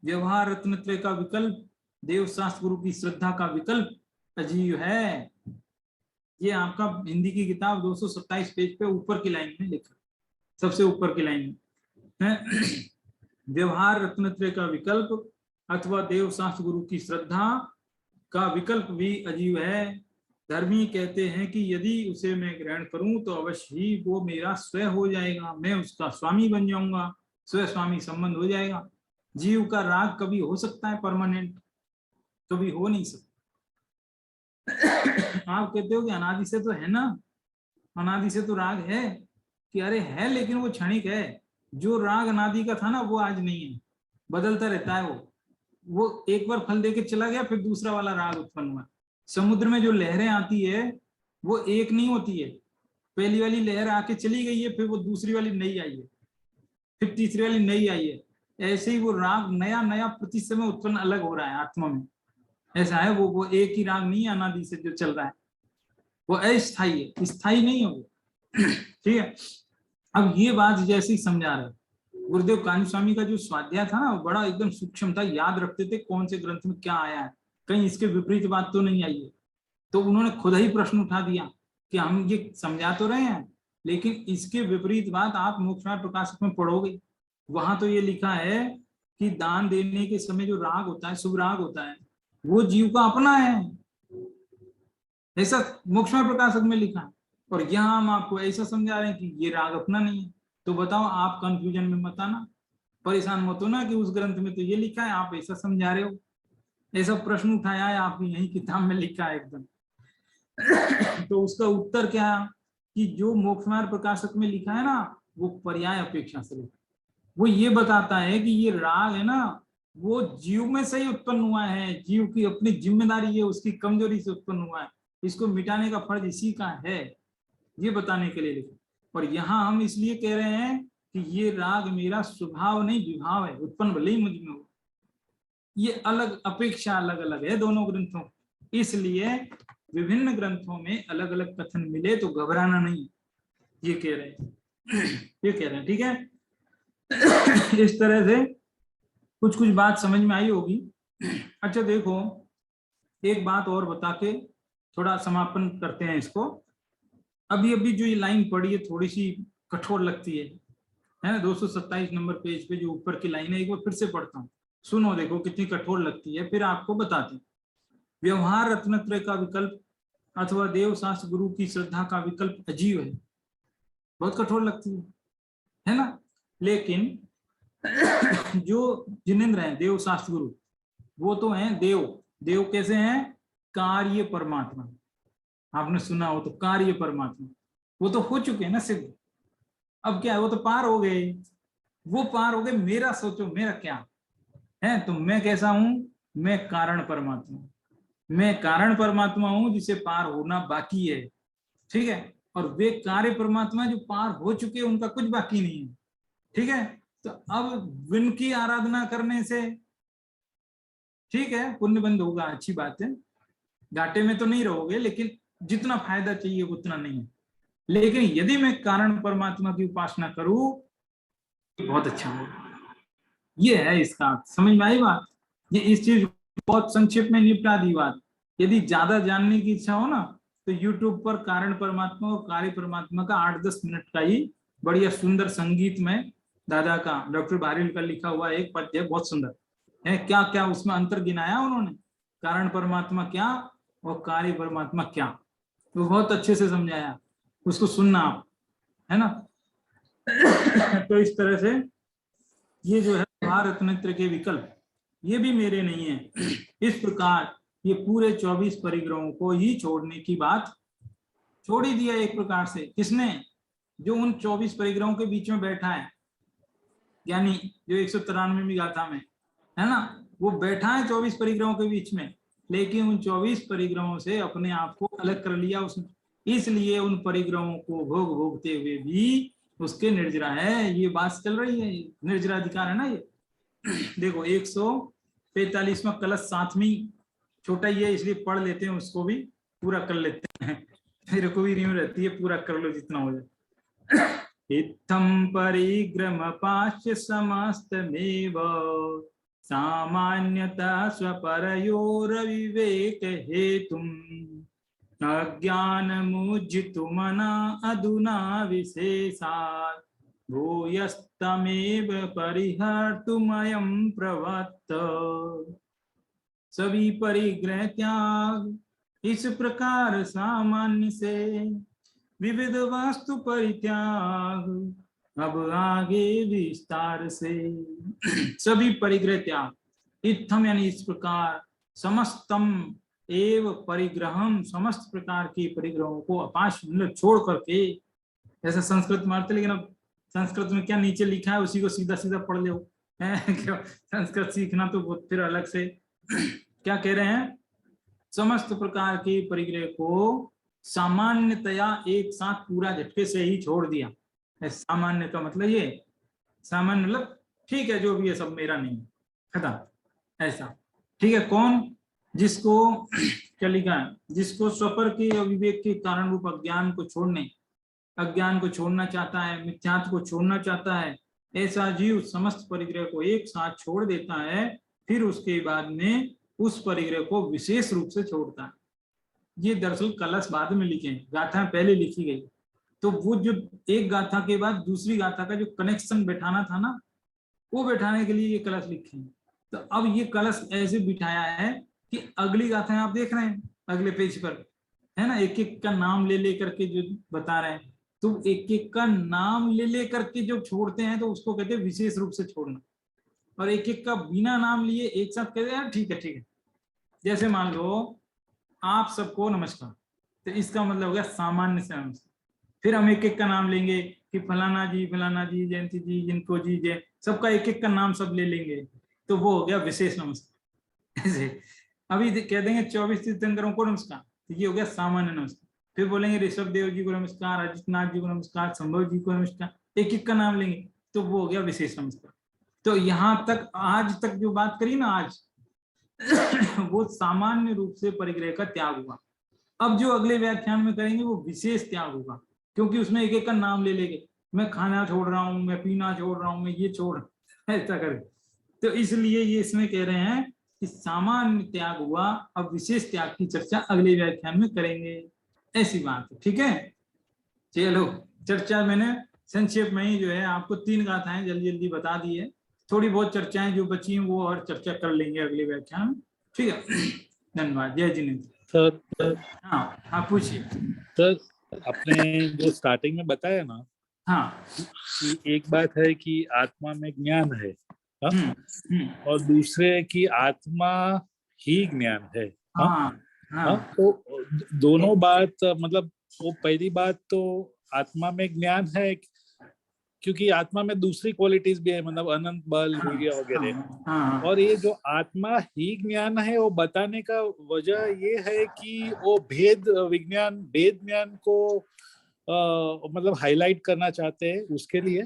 व्यवहार रत्नत्रय का विकल्प, देव शास्त्र गुरु की श्रद्धा का विकल्प अजीव है। ये आपका हिंदी की किताब 227 पेज पे ऊपर की लाइन में लिखा, सबसे ऊपर की लाइन में है। व्यवहार रत्नत्रय का विकल्प अथवा देव शास्त्र गुरु की श्रद्धा का विकल्प भी अजीव है। धर्मी कहते हैं कि यदि उसे मैं ग्रहण करूं तो अवश्य ही वो मेरा स्वयं हो जाएगा, मैं उसका स्वामी बन जाऊंगा, स्वयं स्वामी संबंध हो जाएगा। जीव का राग कभी हो सकता है परमानेंट? कभी हो नहीं सकता। आप कहते हो कि अनादि से तो है ना, अनादि से तो राग है, कि अरे है लेकिन वो क्षणिक है। जो राग अनादि का था ना वो आज नहीं है, बदलता रहता है। वो एक बार फल देके चला गया, फिर दूसरा वाला राग उत्पन्न हुआ। समुद्र में जो लहरें आती है वो एक नहीं होती है, पहली वाली लहर आके चली गई है, फिर वो दूसरी वाली नई आई है, फिर तीसरी वाली नई आई है। ऐसे ही वो राग नया नया प्रति समय उत्पन्न अलग हो रहा है आत्मा में। ऐसा है, वो एक ही राग नहीं है अनादि से जो चल रहा है, वो अस्थायी है, स्थायी नहीं है वो। ठीक है, अब ये बात जैसे ही समझा रहे गुरुदेव कांजी स्वामी का जो स्वाध्याय था ना, वो बड़ा एकदम सूक्ष्म था, याद रखते थे कौन से ग्रंथ में क्या आया है, कहीं इसके विपरीत बात तो नहीं आई है। तो उन्होंने खुद ही प्रश्न उठा दिया कि हम ये समझा तो रहे हैं, लेकिन इसके विपरीत बात आप मोक्षमार्ग प्रकाशक में पढ़ोगे, वहां तो ये लिखा है कि दान देने के समय जो राग होता है, शुभ राग होता है, वो जीव का अपना है, ऐसा मोक्षमार्ग प्रकाशक में लिखा है। और यहाँ हम आपको ऐसा समझा रहे हैं कि ये राग अपना नहीं है। तो बताओ, आप कंफ्यूजन में मत आना, परेशान मत हो ना कि उस ग्रंथ में तो ये लिखा है, आप ऐसा समझा रहे हो। ऐसा प्रश्न उठाया है आपकी यही किताब में लिखा है एकदम। तो उसका उत्तर क्या कि जो मोक्षमार्ग प्रकाशक में लिखा है ना, वो पर्याय अपेक्षा से लिखा, वो ये बताता है कि ये राग है ना, वो जीव में से ही उत्पन्न हुआ है, जीव की अपनी जिम्मेदारी है, उसकी कमजोरी से उत्पन्न हुआ है, इसको मिटाने का फर्ज इसी का है, ये बताने के लिए लिखा। और यहाँ हम इसलिए कह रहे हैं कि ये राग मेरा स्वभाव नहीं विभाव है, उत्पन्न भले ही मुझ में हो, ये अलग अपेक्षा अलग अलग है दोनों ग्रंथों, इसलिए विभिन्न ग्रंथों में अलग अलग कथन मिले तो घबराना नहीं, ये कह रहे हैं, ये कह रहे हैं, ठीक है। इस तरह से कुछ कुछ बात समझ में आई होगी। अच्छा देखो, एक बात और बता के थोड़ा समापन करते हैं इसको। अभी अभी जो ये लाइन पढ़ी है थोड़ी सी कठोर लगती है ना, 227 नंबर पेज पे जो ऊपर की लाइन है, एक बार फिर से पढ़ता हूँ, सुनो, देखो कितनी कठोर लगती है, फिर आपको बताते हैं। व्यवहार रत्नत्रय का विकल्प अथवा देव शास्त्र गुरु की श्रद्धा का विकल्प अजीब है, बहुत कठोर लगती है ना। लेकिन जो जिनेंद्र हैं देव शास्त्र गुरु, वो तो हैं देव। देव कैसे हैं? कार्य परमात्मा, आपने सुना हो तो, कार्य परमात्मा, वो तो हो चुके हैं ना सिद्ध। अब क्या है, वो तो पार हो गए, वो पार हो गए। मेरा सोचो, मेरा क्या है, तो मैं कैसा हूं? मैं कारण परमात्मा, मैं कारण परमात्मा हूं जिसे पार होना बाकी है, ठीक है। और वे कार्य परमात्मा जो पार हो चुके, उनका कुछ बाकी नहीं है, ठीक है। तो अब उनकी आराधना करने से, ठीक है, पुण्य बंद होगा, अच्छी बात है, घाटे में तो नहीं रहोगे, लेकिन जितना फायदा चाहिए उतना नहीं है। लेकिन यदि मैं कारण परमात्मा की उपासना करूं, बहुत अच्छा होगा। ये है इसका, समझ में आई बात? ये इस चीज बहुत संक्षेप में निपटा दी बात। यदि ज्यादा जानने की इच्छा हो ना, तो YouTube पर कारण परमात्मा और कार्य परमात्मा का 8-10 मिनट का ही बढ़िया सुंदर संगीत में दादा का, डॉक्टर बारिल का लिखा हुआ एक पद्य बहुत सुंदर है। क्या क्या उसमें अंतर गिनाया उन्होंने, कारण परमात्मा क्या और कार्य परमात्मा क्या, तो बहुत अच्छे से समझाया, उसको सुनना आप, है ना। तो इस तरह से ये जो है भारत नृत्य के विकल्प, ये भी मेरे नहीं है। इस प्रकार ये पूरे 24 परिग्रहों को ही छोड़ने की बात छोड़ ही दिया एक प्रकार से। किसने? जो उन 24 परिग्रहों के बीच में बैठा है, यानी जो 193वीं गाथा में है ना, वो बैठा है 24 परिग्रहों के बीच में, लेकिन उन 24 परिग्रहों से अपने आप को अलग कर लिया उसने, इसलिए उन परिग्रहों को भोग भोगते हुए भी उसके निर्जरा है। ये बात चल रही है, निर्जरा अधिकार है ना ये। देखो 145वां कलश 7वीं, छोटा ही है इसलिए पढ़ लेते हैं, उसको भी पूरा कर लेते हैं। मेरे को भी न्यू रहती है, पूरा कर लो जितना हो जाए। इत्थं परिग्रहपाश्च समस्तमेव सामान्यतः स्वपरयोरविवेक हेतुम् अज्ञानमुज्झितुमना अधुना विशेषात् भूयस्तमेव परिहर्तुमयं प्रवत्त। सभी परिग्रह त्याग इस प्रकार सामान्य से, विविध वस्तु परित्याग अब आगे विस्तार से। सभी परिग्रह त्याग, इत्थम यानी इस प्रकार, समस्तम एव परिग्रहम, समस्त प्रकार के परिग्रहों को अपाश मतलब छोड़ करके, ऐसा संस्कृत में अर्थ, लेकिन अब संस्कृत में क्या नीचे लिखा है उसी को सीधा सीधा पढ़ लो, संस्कृत सीखना तो बहुत फिर अलग से। क्या कह रहे हैं? समस्त प्रकार के परिग्रह को सामान्यतया एक साथ पूरा झटके से ही छोड़ दिया। सामान्य का मतलब ये, सामान्य मतलब ठीक है जो भी है सब मेरा नहीं, खत्म, ऐसा, ठीक है। कौन? जिसको क्या लिखा है, जिसको स्वपर के अविवेक के कारण रूप अज्ञान को छोड़ने, अज्ञान को छोड़ना चाहता है, मिथ्यात्व को छोड़ना चाहता है, ऐसा जीव समस्त परिग्रह को एक साथ छोड़ देता है, फिर उसके बाद में उस परिग्रह को विशेष रूप से छोड़ता है। ये दरअसल कलश बाद में लिखे हैं, गाथा पहले लिखी गई, तो वो जो एक गाथा के बाद दूसरी गाथा का जो कनेक्शन बैठाना था ना, वो बैठाने के लिए ये कलश लिखे हैं। तो अब ये कलश ऐसे बिठाया है कि अगली गाथा आप देख रहे हैं अगले पेज पर, है ना, एक एक का नाम ले लेकर के जो बता रहे हैं, तो एक एक का नाम ले लेकर के जो छोड़ते हैं तो उसको कहते हैं विशेष रूप से छोड़ना, और एक एक का बिना नाम लिए एक साथ कहते हैं ठीक है ठीक है। जैसे मान लो आप सबको नमस्कार, तो इसका मतलब हो गया सामान्य से नमस्कार। फिर हम एक एक का नाम लेंगे कि फलाना जी, जयंती जी, जिनको जी जय, सबका एक एक का नाम सब ले लेंगे, तो वो हो गया विशेष नमस्कार। ऐसे अभी कह देंगे 24 तीर्थंकरों को नमस्कार, तो ये हो गया सामान्य नमस्कार। फिर बोलेंगे ऋषभ देव जी को नमस्कार, अजितनाथ जी को नमस्कार, संभव जी को नमस्कार, एक एक का नाम लेंगे, तो वो हो गया विशेष नमस्कार। तो यहाँ तक आज तक जो बात करी ना, आज वो सामान्य रूप से परिग्रह का त्याग हुआ। अब जो अगले व्याख्यान में करेंगे वो विशेष त्याग होगा, क्योंकि उसमें एक एक का नाम ले लेंगे, मैं खाना छोड़ रहा हूँ, मैं पीना छोड़ रहा हूँ, मैं ये छोड़ ऐसा करें। तो इसलिए ये इसमें कह रहे हैं कि सामान्य त्याग हुआ, अब विशेष त्याग की चर्चा अगले व्याख्यान में करेंगे, ऐसी बात है। ठीक है, चलो चर्चा मैंने संक्षेप में ही जो है आपको 3 गाथाएं जल्दी जल्दी बता दी है। थोड़ी बहुत चर्चाएं जो बची हैं वो और चर्चा कर लेंगे अगले व्याख्यान में। ठीक है, धन्यवाद। जय जिनेन्द्र। सर हाँ पूछिए सर, आपने जो स्टार्टिंग में बताया ना, हाँ, कि एक बात है कि आत्मा में ज्ञान है, हाँ? और दूसरे की आत्मा ही ज्ञान है, हाँ? हाँ, हाँ? तो दोनों बात, मतलब वो पहली बात तो आत्मा में ज्ञान है क्योंकि आत्मा में दूसरी क्वालिटीज भी है, मतलब अनंत बल, वीर्य वगैरह। और ये जो आत्मा ही ज्ञान है वो बताने का वजह ये है कि वो भेद विज्ञान, भेद ज्ञान को मतलब हाईलाइट करना चाहते हैं, उसके लिए।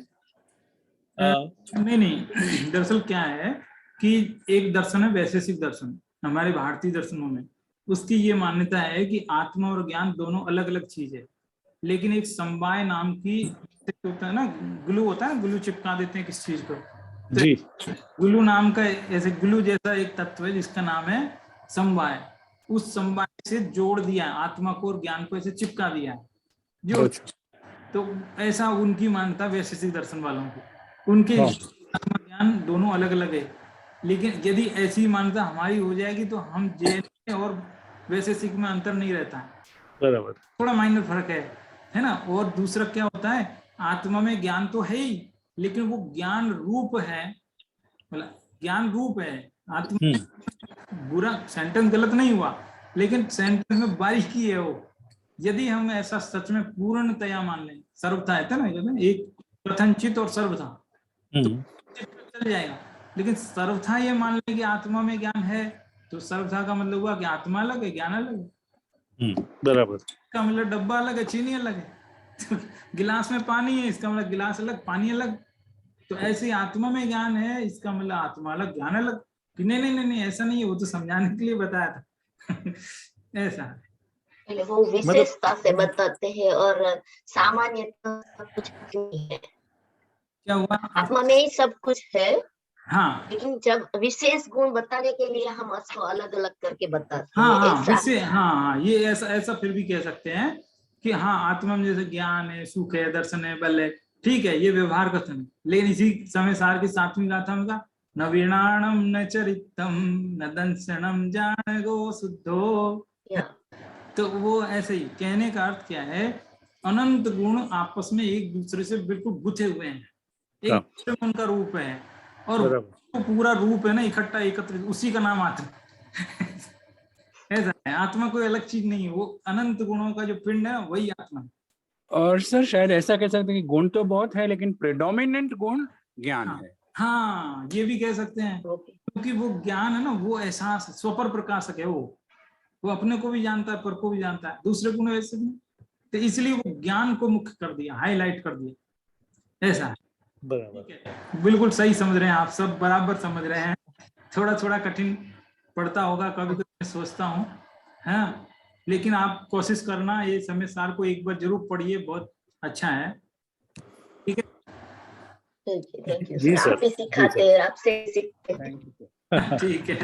नहीं, दरअसल क्या है कि एक दर्शन है वैशेषिक दर्शन, हमारे भारतीय दर्शनों में उसकी ये मान्यता है कि आत्मा और ज्ञान दोनों अलग अलग चीज है, लेकिन एक समवाय नाम की होता है ना, ग्लू होता है, ग्लू चिपका देते हैं किस चीज को, तो जी। ग्लू नाम का ऐसे ग्लू जैसा एक तत्व है जिसका नाम है समवाय। उस समवाय से जोड़ दिया आत्मा को और ज्ञान को, ऐसे चिपका दिया जो। तो ऐसा उनकी मान्यता वैशेषिक दर्शन वालों की, उनके आत्मा ज्ञान दोनों अलग अलग है। लेकिन यदि ऐसी मान्यता हमारी हो जाएगी तो हम जैन और वैशेषिक में अंतर नहीं रहता है, बराबर, थोड़ा माइनर फर्क है ना। और दूसरा क्या होता है, आत्मा में ज्ञान तो है ही, लेकिन वो ज्ञान रूप है, मतलब ज्ञान रूप है आत्मा। बुरा सेंटेंस गलत नहीं हुआ, लेकिन सेंटेंस में बारीकी है वो। यदि हम ऐसा सच में पूर्णतया मान लें, सर्वथा है ना, एक प्रथनचित और सर्वथा, तो चल जाएगा। लेकिन सर्वथा ये मान लें कि आत्मा में ज्ञान है, तो सर्वथा का मतलब हुआ कि आत्मा अलग है, ज्ञान अलग है। बराबर, इसका मतलब डब्बा अलग है, चीनी अलग है। गिलास में पानी है, इसका मतलब गिलास अलग, पानी अलग। तो ऐसे आत्मा में ज्ञान है, इसका मतलब आत्मा अलग, ज्ञान अलग। नहीं नहीं नहीं नहीं, ऐसा नहीं है, वो तो समझाने के लिए बताया था। ऐसा वो विशेषता से बताते हैं और सामान्यता कुछ नहीं है। क्या हुआ, आत्मा में ही सब कुछ है। हाँ, लेकिन जब विशेष गुण बताने के लिए हम उसको अलग अलग करके बताते हैं, हाँ ऐसा। वैसे हाँ, ये ऐसा फिर भी कह सकते हैं कि हाँ, आत्मा में जैसे ज्ञान है, सुख है, दर्शन है, बल है, ठीक है, ये व्यवहार कथन है। लेकिन इसी समय सार की 7वीं गाथा में कहा, न वीणाणम न चरितम न दंसनम जान गो शुद्धो। तो वो ऐसे ही कहने का अर्थ क्या है, अनंत गुण आपस में एक दूसरे से बिल्कुल गुथे हुए हैं, एक दूसरे में उनका रूप है, और तो पूरा रूप है ना इकट्ठा एकत्रित, उसी का नाम आत्मा। ऐसा है, आत्मा कोई अलग चीज नहीं है, वो अनंत गुणों का जो पिंड है वही आत्मा। और सर शायद ऐसा कह सकते हैं कि गुण तो बहुत है, लेकिन प्रेडोमिनेंट गुण ज्ञान है। हाँ, ये भी कह सकते हैं, क्योंकि वो ज्ञान है ना, वो एहसास, स्वपर प्रकाशक है, वो अपने को भी जानता है, पर को भी जानता है, दूसरे गुण वैसे नहीं। तो इसलिए वो ज्ञान को मुख्य कर दिया, हाईलाइट कर दिया, ऐसा है। बराबर, बिल्कुल सही समझ रहे हैं आप, सब बराबर समझ रहे हैं। थोड़ा थोड़ा कठिन पड़ता होगा कभी कभी, मैं सोचता हूँ, हाँ, लेकिन आप कोशिश करना, ये समय सार को एक बार जरूर पढ़िए, बहुत अच्छा है। ठीक है, थैंक यू सर, आप ही सिखाते हैं, आपसे सीखते हैं। ठीक है।